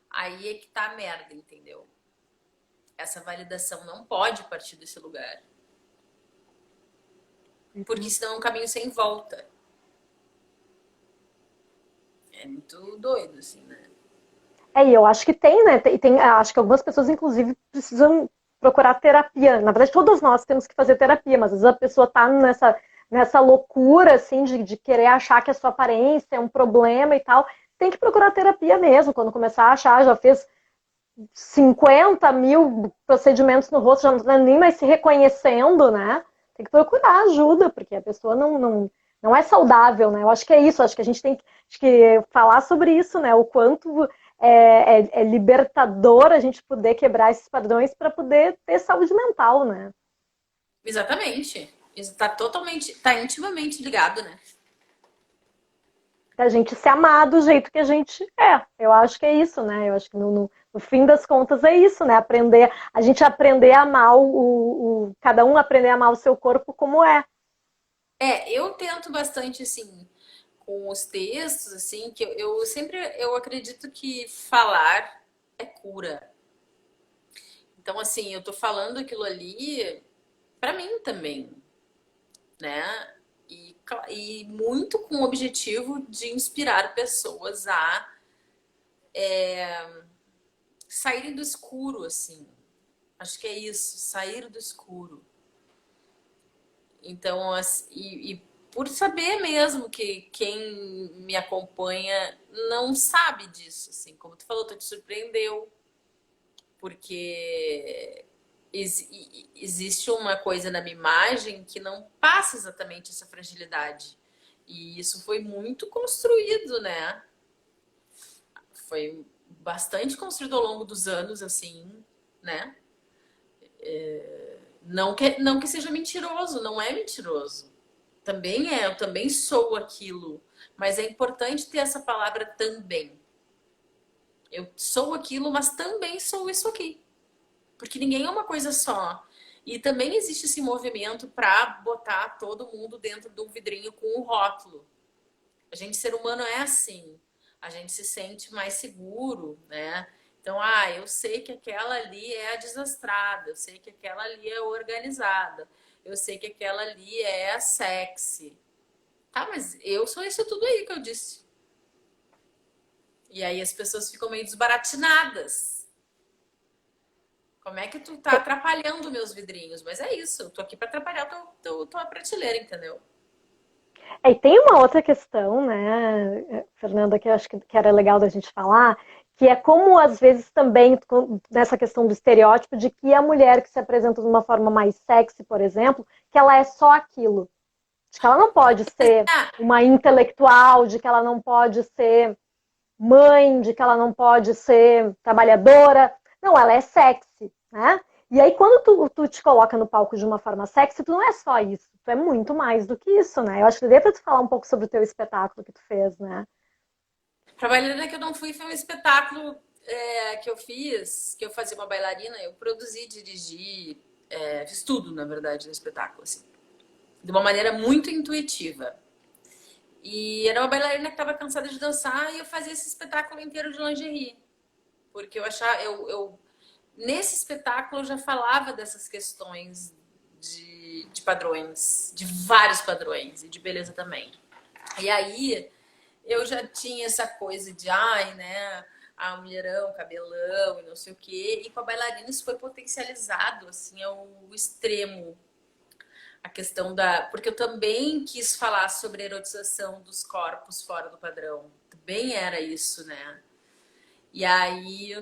Aí é que tá a merda, entendeu? Essa validação não pode partir desse lugar. Porque senão é um caminho sem volta. É muito doido, assim, né? E eu acho que tem, né? Acho que algumas pessoas, inclusive, precisam procurar terapia. Na verdade, todos nós temos que fazer terapia, mas às vezes a pessoa tá nessa loucura, assim, de querer achar que a sua aparência é um problema e tal. Tem que procurar terapia mesmo, quando começar a achar, já fez 50 mil procedimentos no rosto, já não está nem mais se reconhecendo, né? Tem que procurar ajuda, porque a pessoa não é saudável, né? Eu acho que é isso, acho que a gente tem que falar sobre isso, né? O quanto é libertador a gente poder quebrar esses padrões para poder ter saúde mental, né? Exatamente. Isso tá tá intimamente ligado, né? Da gente se amar do jeito que a gente é. Eu acho que é isso, né? Eu acho que no fim das contas é isso, né? A gente aprender a amar cada um aprender a amar o seu corpo como é. Eu tento bastante, assim, com os textos, assim, que eu sempre eu acredito que falar é cura. Então, assim, eu tô falando aquilo ali pra mim também, né? E e muito com o objetivo de inspirar pessoas a saírem do escuro, assim. Acho que é isso, sair do escuro. Então, e por saber mesmo que quem me acompanha não sabe disso, assim, como tu falou, tu te surpreendeu, porque existe uma coisa na minha imagem que não passa exatamente essa fragilidade. E isso foi muito construído, né? Foi bastante construído ao longo dos anos, assim, né? Não que seja mentiroso, não é mentiroso. Também é, eu também sou aquilo. Mas é importante ter essa palavra também. Eu sou aquilo, mas também sou isso aqui. Porque ninguém é uma coisa só. E também existe esse movimento para botar todo mundo dentro de um vidrinho com um rótulo. A gente, ser humano, é assim. A gente se sente mais seguro, né? Então, eu sei que aquela ali é a desastrada, eu sei que aquela ali é organizada, eu sei que aquela ali é a sexy. Tá, mas eu sou isso tudo aí que eu disse. E aí as pessoas ficam meio desbaratinadas. Como é que tu tá atrapalhando meus vidrinhos? Mas é isso, eu tô aqui para atrapalhar tua prateleira, entendeu? E tem uma outra questão, né, Fernanda, que eu acho que era legal da gente falar, que é como, às vezes, também, nessa questão do estereótipo, de que a mulher que se apresenta de uma forma mais sexy, por exemplo, que ela é só aquilo. De que ela não pode ser uma intelectual, de que ela não pode ser mãe, de que ela não pode ser trabalhadora. Não, ela é sexy, né? E aí, quando tu te coloca no palco de uma forma sexy, tu não é só isso, tu é muito mais do que isso, né? Eu acho que dê pra tu falar um pouco sobre o teu espetáculo que tu fez, né? Pra bailarina que eu não fui foi um espetáculo que eu fiz, que eu fazia uma bailarina, eu produzi, dirigi, fiz tudo, na verdade, no espetáculo, assim, de uma maneira muito intuitiva. E era uma bailarina que estava cansada de dançar e eu fazia esse espetáculo inteiro de lingerie. Porque eu achava, nesse espetáculo eu já falava dessas questões de padrões, de vários padrões e de beleza também. E aí eu já tinha essa coisa de, né, a mulherão, cabelão e não sei o quê. E com a bailarina isso foi potencializado, assim, ao extremo. A questão da... Porque eu também quis falar sobre a erotização dos corpos fora do padrão. Também era isso, né? E aí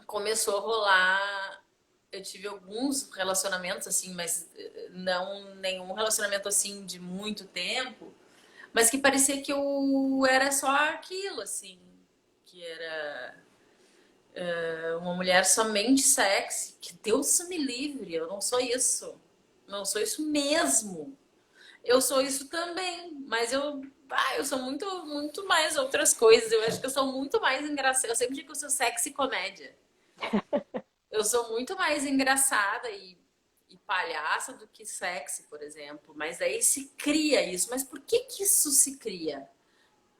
começou a rolar... Eu tive alguns relacionamentos, assim, mas não nenhum relacionamento, assim, de muito tempo. Mas que parecia que eu era só aquilo, assim. Que era uma mulher somente sexy. Que Deus me livre, eu não sou isso. Não sou isso mesmo. Eu sou isso também, mas eu sou muito mais outras coisas. Eu acho que eu sou muito mais engraçada. Eu sempre digo que eu sou sexy comédia. Eu sou muito mais engraçada e palhaça do que sexy, por exemplo. Mas aí se cria isso. Mas por que que isso se cria?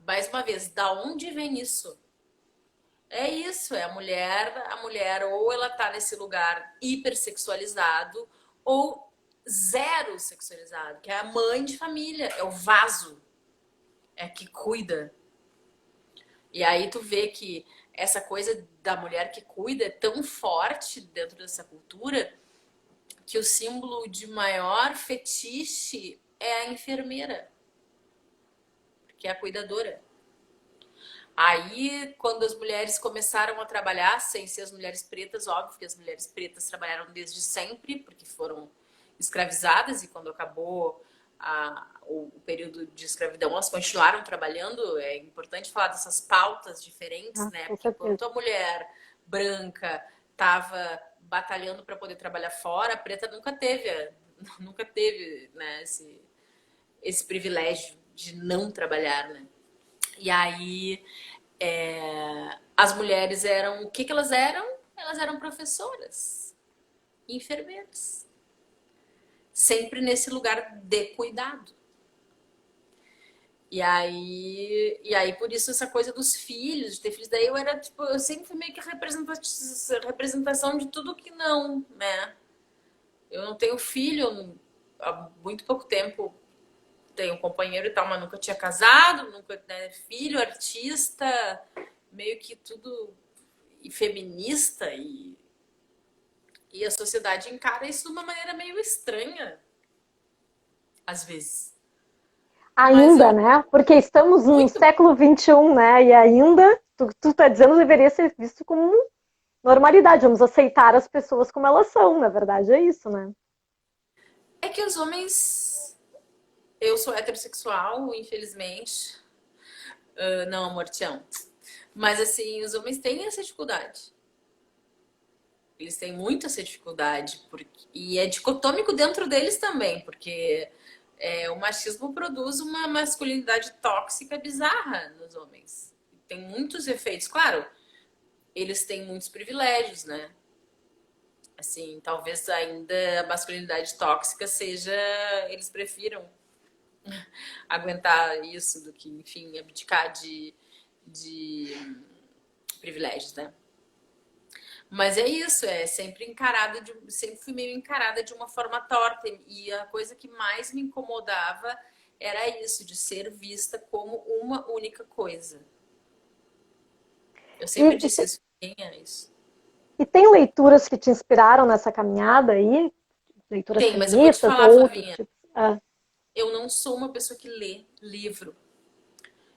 Mais uma vez, da onde vem isso? É isso, é a mulher ou ela tá nesse lugar hipersexualizado ou zero sexualizado, que é a mãe de família, é o vaso, é que cuida. E aí tu vê que essa coisa da mulher que cuida é tão forte dentro dessa cultura que o símbolo de maior fetiche é a enfermeira, que é a cuidadora. Aí, quando as mulheres começaram a trabalhar, sem ser as mulheres pretas, óbvio que as mulheres pretas trabalharam desde sempre, porque foram escravizadas, e quando acabou o período de escravidão, elas continuaram trabalhando. É importante falar dessas pautas diferentes, né? Com Porque certeza. enquanto a mulher branca estava batalhando para poder trabalhar fora, a preta nunca teve, né, esse privilégio de não trabalhar, né? E aí as mulheres eram... O que que elas eram? Elas eram professoras, enfermeiras. Sempre nesse lugar de cuidado. E aí por isso essa coisa dos filhos, de ter filhos. Daí eu era, tipo, eu sempre fui meio que representação de tudo que não, né? Eu não tenho filho há muito pouco tempo. tenho um companheiro e tal, mas nunca tinha casado, nunca, né, filho, artista, meio que tudo e feminista e a sociedade encara isso de uma maneira meio estranha, às vezes. Mas Ainda, eu né? Porque estamos no muito século XXI, né? E ainda, tu tá dizendo, deveria ser visto como normalidade. Vamos aceitar as pessoas como elas são, na verdade, é isso, né? é que os homens, eu sou heterossexual, infelizmente. Não, amor, te amo. Mas assim, os homens têm essa dificuldade. Eles têm muito essa dificuldade. E é dicotômico dentro deles também, porque o machismo produz uma masculinidade tóxica bizarra nos homens. Tem muitos efeitos. Claro, eles têm muitos privilégios, né? Assim, talvez ainda a masculinidade tóxica seja. Eles prefiram aguentar isso do que, enfim, abdicar de privilégios, né? Mas é isso, é sempre encarado, sempre fui meio encarada de uma forma torta. E a coisa que mais me incomodava era isso, de ser vista como uma única coisa. Eu E, sempre e, disse isso, quem é isso? e tem leituras que te inspiraram nessa caminhada aí? Leituras Tem, mas eu vou te feministas falar, ou outros Flavinha, tipos? Ah, eu não sou uma pessoa que lê livro.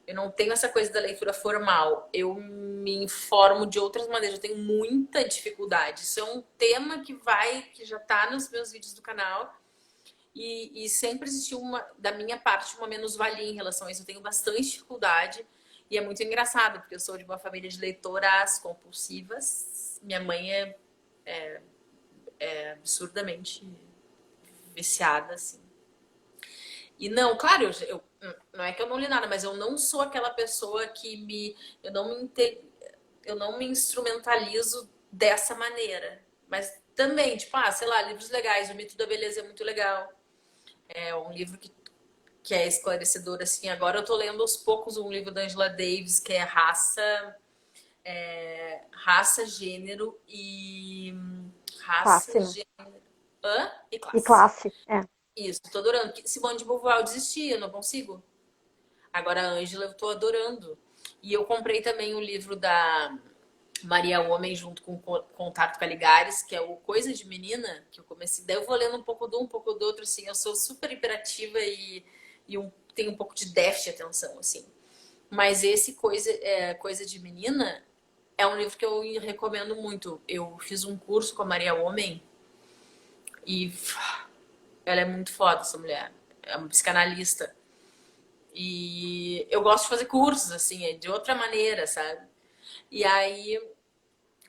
Eu não tenho essa coisa da leitura formal. Eu me informo de outras maneiras. Eu tenho muita dificuldade. Isso é um tema que já está nos meus vídeos do canal. E sempre existiu da minha parte, uma menos-valia em relação a isso. Eu tenho bastante dificuldade. E é muito engraçado, porque eu sou de uma família de leitoras compulsivas. Minha mãe é absurdamente viciada, assim. E não, claro, não é que eu não li nada, mas eu não sou aquela pessoa que eu não eu não me instrumentalizo dessa maneira. Mas também, tipo, sei lá, livros legais. O Mito da Beleza é muito legal. É um livro que é esclarecedor, assim. Agora eu tô lendo aos poucos um livro da Angela Davis, que é Raça, Gênero e... Raça, classe, né? Gênero... Hã? E E classe. classe, é. Isso, tô adorando. Simone de Beauvoir eu desisti, eu não consigo. Agora a Ângela eu tô adorando. E eu comprei também o livro da Maria Homem junto com Contato Caligares, que é o Coisa de Menina, que eu comecei. Daí eu vou lendo um pouco de um pouco do outro, assim. Eu sou super hiperativa e tenho um pouco de déficit de atenção, assim. Mas esse Coisa de Menina é um livro que eu recomendo muito. Eu fiz um curso com a Maria Homem e ela é muito foda, essa mulher. É uma psicanalista. E eu gosto de fazer cursos, assim, de outra maneira, sabe? E aí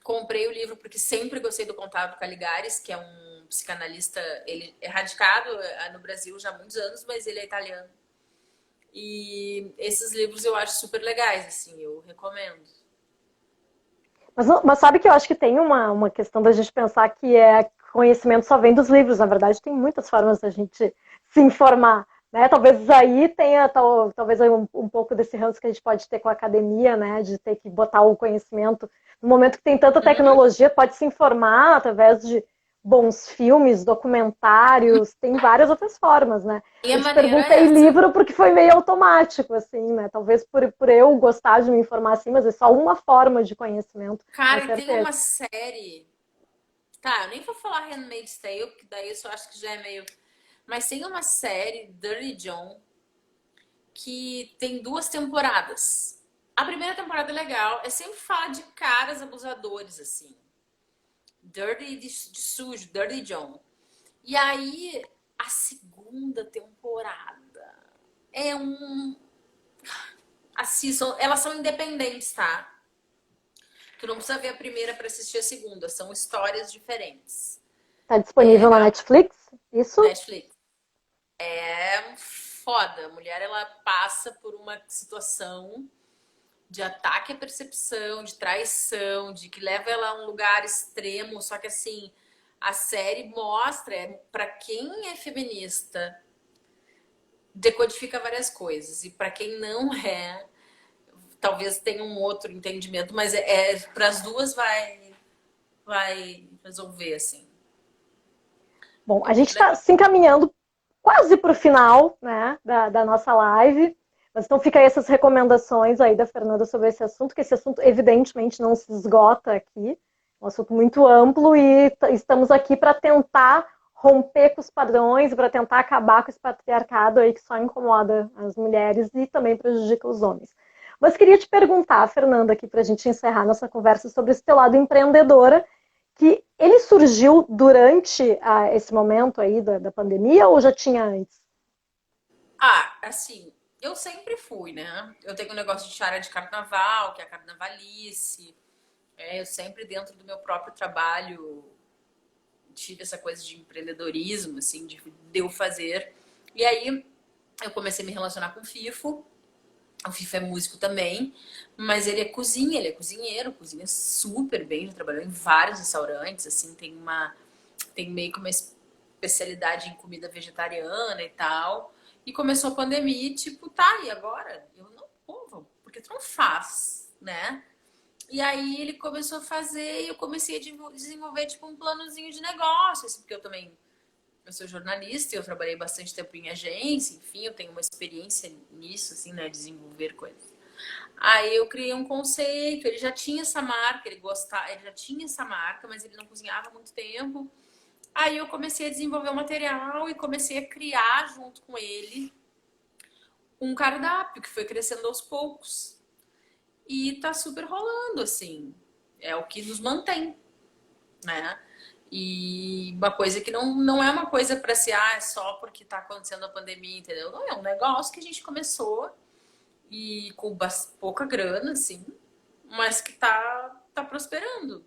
comprei o livro porque sempre gostei do Contato Caligares, que é um psicanalista, ele é radicado no Brasil já há muitos anos, mas ele é italiano. E esses livros eu acho super legais, assim, eu recomendo. Mas sabe que eu acho que tem uma questão da gente pensar que conhecimento só vem dos livros. Na verdade, tem muitas formas da gente se informar. Né? Talvez aí tenha talvez aí um pouco desse ranço que a gente pode ter com a academia, né? De ter que botar o conhecimento. No momento que tem tanta Uhum. tecnologia, pode se informar através de bons filmes, documentários, tem várias outras formas, né? E a Eu te maneira perguntei é essa. livro porque foi meio automático, assim, né? Talvez por eu gostar de me informar assim, mas é só uma forma de conhecimento, com Cara, e tem certeza. uma série. Tá, eu nem vou falar Handmaid's Tale, porque daí eu só acho que já é meio. Mas tem uma série, Dirty John, que tem 2 temporadas. A primeira temporada é legal, é sempre fala de caras abusadores, assim. Dirty de sujo, Dirty John. E aí, a segunda temporada é um. Assistam, elas são independentes, tá? Tu não precisa ver a primeira para assistir a segunda, são histórias diferentes. Tá É disponível na Netflix? Isso? Netflix. É foda. A mulher ela passa por uma situação de ataque à percepção, de traição, de que leva ela a um lugar extremo. Só que assim, a série mostra, para quem é feminista, decodifica várias coisas. E para quem não é, talvez tenha um outro entendimento, mas para as duas vai resolver assim. Bom, É a gente muito está legal. se encaminhando quase para o final, né, da nossa live. Mas então fica aí essas recomendações aí da Fernanda sobre esse assunto, que esse assunto evidentemente não se esgota aqui, é um assunto muito amplo e estamos aqui para tentar romper com os padrões, para tentar acabar com esse patriarcado aí que só incomoda as mulheres e também prejudica os homens. Mas queria te perguntar, Fernanda, aqui para a gente encerrar nossa conversa sobre esse teu lado empreendedora, que ele surgiu durante esse momento aí da pandemia ou já tinha antes? Ah, assim, eu sempre fui, né? Eu tenho um negócio de tiara de carnaval, que é a carnavalice. Eu sempre, dentro do meu próprio trabalho, tive essa coisa de empreendedorismo, assim, de eu fazer. E aí eu comecei a me relacionar com o FIFO. O FIFO é músico também, mas ele é cozinha, ele é cozinheiro, cozinha super bem, já trabalhou em vários restaurantes, assim, tem meio que uma especialidade em comida vegetariana e tal. E começou a pandemia e tipo, tá, e agora? Eu não, pô, porque tu não faz, né? E aí ele começou a fazer e eu comecei a desenvolver tipo um planozinho de negócio, assim, porque eu sou jornalista, eu trabalhei bastante tempo em agência, enfim, eu tenho uma experiência nisso, assim, né, desenvolver coisas. Aí eu criei um conceito, ele já tinha essa marca, ele já tinha essa marca, mas ele não cozinhava há muito tempo. Aí eu comecei a desenvolver o material e comecei a criar junto com ele um cardápio que foi crescendo aos poucos. E tá super rolando, assim. É o que nos mantém, né? E uma coisa que não é uma coisa para ser, é só porque tá acontecendo a pandemia, entendeu? Não, é um negócio que a gente começou e com pouca grana, assim, mas que tá prosperando.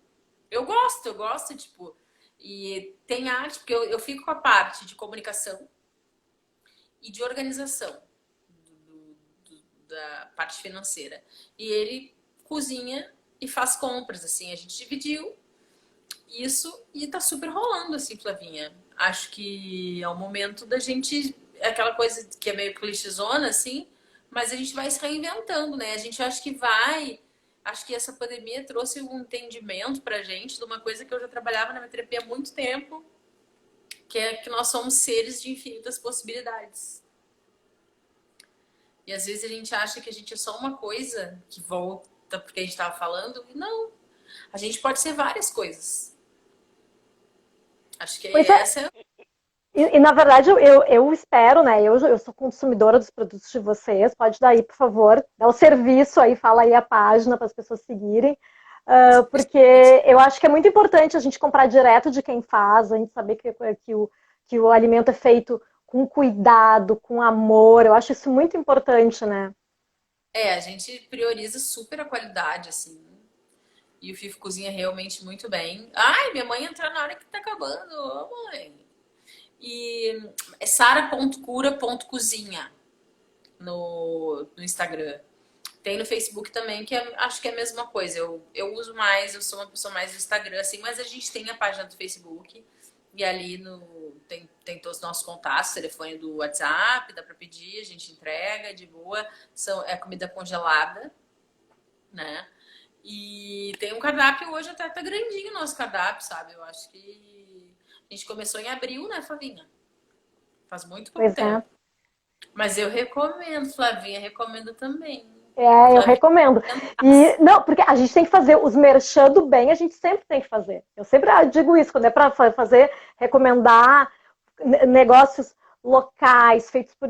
Eu gosto, tipo, e tem arte, porque eu fico com a parte de comunicação e de organização da parte financeira. E ele cozinha e faz compras, assim, a gente dividiu isso e tá super rolando, assim, Flavinha. Acho que é o momento da gente. É aquela coisa que é meio clichêzona, assim, mas a gente vai se reinventando, né? A gente acha que vai. Acho que essa pandemia trouxe um entendimento pra gente de uma coisa que eu já trabalhava na minha terapia há muito tempo, que é que nós somos seres de infinitas possibilidades. E às vezes a gente acha que a gente é só uma coisa que volta porque a gente estava falando, e não. A gente pode ser várias coisas. Acho que Pois é, essa é. na verdade eu espero, né? Eu sou consumidora dos produtos de vocês. Pode dar aí, por favor, dar o serviço aí, fala aí a página para as pessoas seguirem. Porque eu acho que é muito importante a gente comprar direto de quem faz, a gente saber que o alimento é feito com cuidado, com amor. Eu acho isso muito importante, né? A gente prioriza super a qualidade, assim. E o Fifo cozinha realmente muito bem. Ai, minha mãe entrou na hora que tá acabando. Ô, mãe. E é sara.cura.cozinha no Instagram. Tem no Facebook também, que acho que é a mesma coisa. Eu uso mais, eu sou uma pessoa mais do Instagram, assim, mas a gente tem a página do Facebook. E ali tem todos os nossos contatos, telefone do WhatsApp, dá pra pedir, a gente entrega de boa. É comida congelada, né? E tem um cardápio hoje até tá grandinho o nosso cardápio, sabe? Eu acho que a gente começou em abril, né, Flavinha? Faz muito pouco Pois é. tempo. Mas eu recomendo, Flavinha, recomendo também. Eu Flavinha, recomendo. E não, porque a gente tem que fazer os merchan do bem, a gente sempre tem que fazer. Eu sempre digo isso, quando é para fazer, recomendar negócios locais, feitos por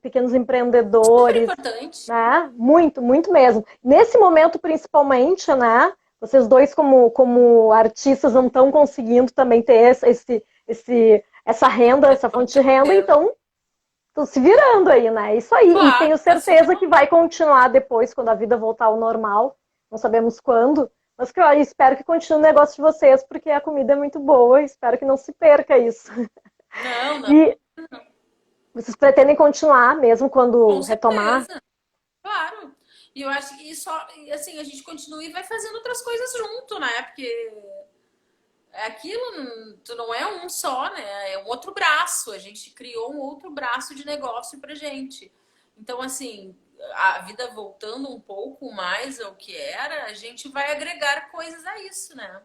pequenos super empreendedores, importante. né? Muito, muito mesmo. Nesse momento, principalmente, né? Vocês dois, como artistas, não estão conseguindo também ter essa renda, essa fonte de renda, então tô se virando aí, né? Isso aí. E Claro, tenho tá super certeza que vai continuar depois, quando a vida voltar ao normal. Não sabemos quando. Mas que eu espero que continue o negócio de vocês, porque a comida é muito boa. E espero que não se perca isso. Não, não, E vocês pretendem continuar mesmo quando com retomar? certeza. Claro. E eu acho que só, assim, a gente continua e vai fazendo outras coisas junto, né? Porque é aquilo, tu não é um só, né? É um outro braço. A gente criou um outro braço de negócio pra gente. Então, assim, a vida voltando um pouco mais ao que era, a gente vai agregar coisas a isso, né?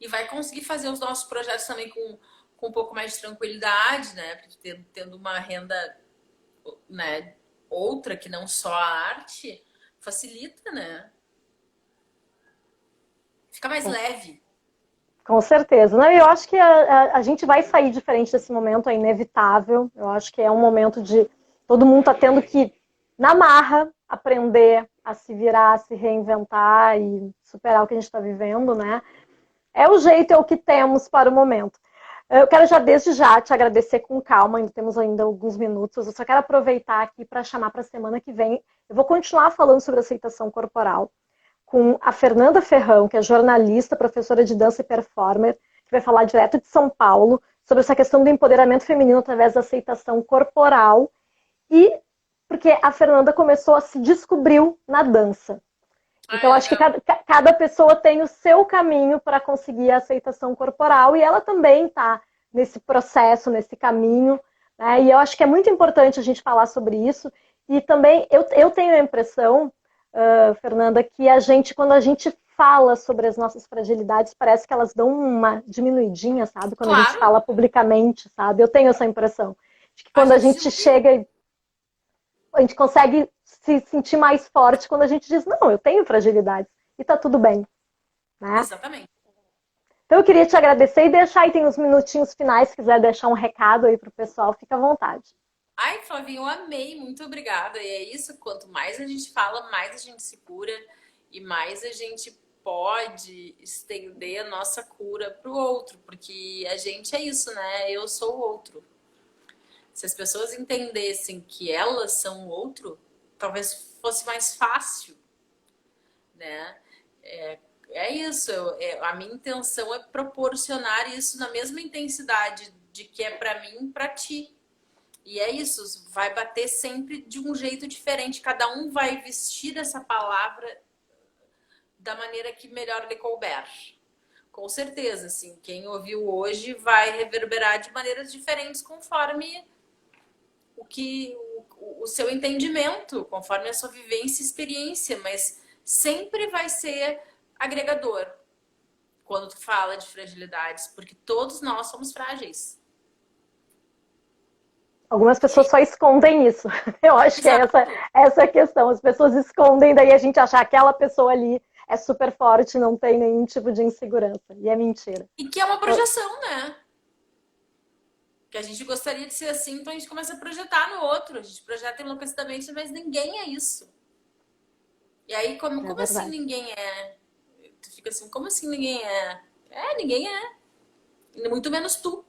E vai conseguir fazer os nossos projetos também com um pouco mais de tranquilidade, né? Porque tendo uma renda, né, outra que não só a arte, facilita, né? Fica mais leve. Com certeza. Não, eu acho que a gente vai sair diferente desse momento, é inevitável. Eu acho que é um momento de todo mundo tá tendo que, na marra, aprender a se virar, a se reinventar e superar o que a gente está vivendo, né? É o jeito, é o que temos para o momento. Eu quero já desde já te agradecer com calma, ainda temos ainda alguns minutos. Eu só quero aproveitar aqui para chamar para a semana que vem. Eu vou continuar falando sobre aceitação corporal com a Fernanda Ferrão, que é jornalista, professora de dança e performer, que vai falar direto de São Paulo sobre essa questão do empoderamento feminino através da aceitação corporal. E porque a Fernanda começou a se descobriu na dança. Então, acho que cada pessoa tem o seu caminho para conseguir a aceitação corporal e ela também está nesse processo, nesse caminho. Né? E eu acho que é muito importante a gente falar sobre isso. E também eu tenho a impressão, Fernanda, que quando a gente fala sobre as nossas fragilidades, parece que elas dão uma diminuidinha, sabe? Quando a gente fala publicamente, sabe? Eu tenho essa impressão. De que quando a gente chega e a gente consegue se sentir mais forte quando a gente diz, não, eu tenho fragilidades e tá tudo bem. Né? Exatamente. Então eu queria te agradecer e deixar aí, tem uns minutinhos finais, se quiser deixar um recado aí pro pessoal, fica à vontade. Ai, Flavinho, eu amei, muito obrigada. E é isso, quanto mais a gente fala, mais a gente se cura e mais a gente pode estender a nossa cura pro outro, porque a gente é isso, né? Eu sou o outro. Se as pessoas entendessem que elas são o outro, talvez fosse mais fácil, né? É isso. A minha intenção é proporcionar isso na mesma intensidade de que é para mim, para ti. E é isso. Vai bater sempre de um jeito diferente. Cada um vai vestir essa palavra da maneira que melhor lhe couber. Com certeza, assim, quem ouviu hoje vai reverberar de maneiras diferentes conforme o seu entendimento, conforme a sua vivência e experiência, mas sempre vai ser agregador quando tu fala de fragilidades, porque todos nós somos frágeis. Algumas pessoas só escondem isso. Eu acho que é essa a questão. As pessoas escondem, daí a gente achar que aquela pessoa ali é super forte, não tem nenhum tipo de insegurança. E é mentira. E que é uma projeção, né? Que a gente gostaria de ser assim, então a gente começa a projetar no outro. A gente projeta enlouquecidamente, mas ninguém é isso. E aí, como assim ninguém é? Tu fica assim, como assim ninguém é? Ninguém é. Muito menos tu.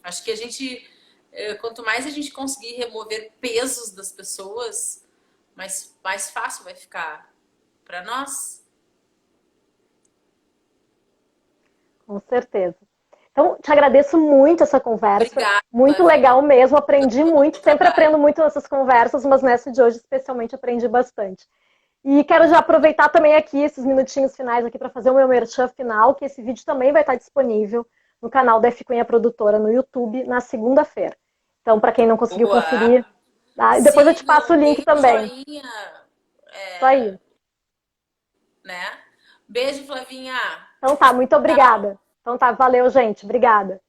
Acho que quanto mais a gente conseguir remover pesos das pessoas, mais fácil vai ficar para nós. Com certeza. Então, te agradeço muito essa conversa. Obrigada, muito legal mesmo, aprendi muito. Sempre aprendo muito nessas conversas, mas nessa de hoje especialmente aprendi bastante. E quero já aproveitar também aqui esses minutinhos finais aqui para fazer o meu merchan final, que esse vídeo também vai estar disponível no canal da F Cunha Produtora no YouTube na segunda-feira. Então, para quem não conseguiu conferir, depois eu te passo o link também. Joinha, Isso aí. Né? Beijo, Flavinha. Então tá, muito obrigada. Então tá, valeu, gente. Obrigada.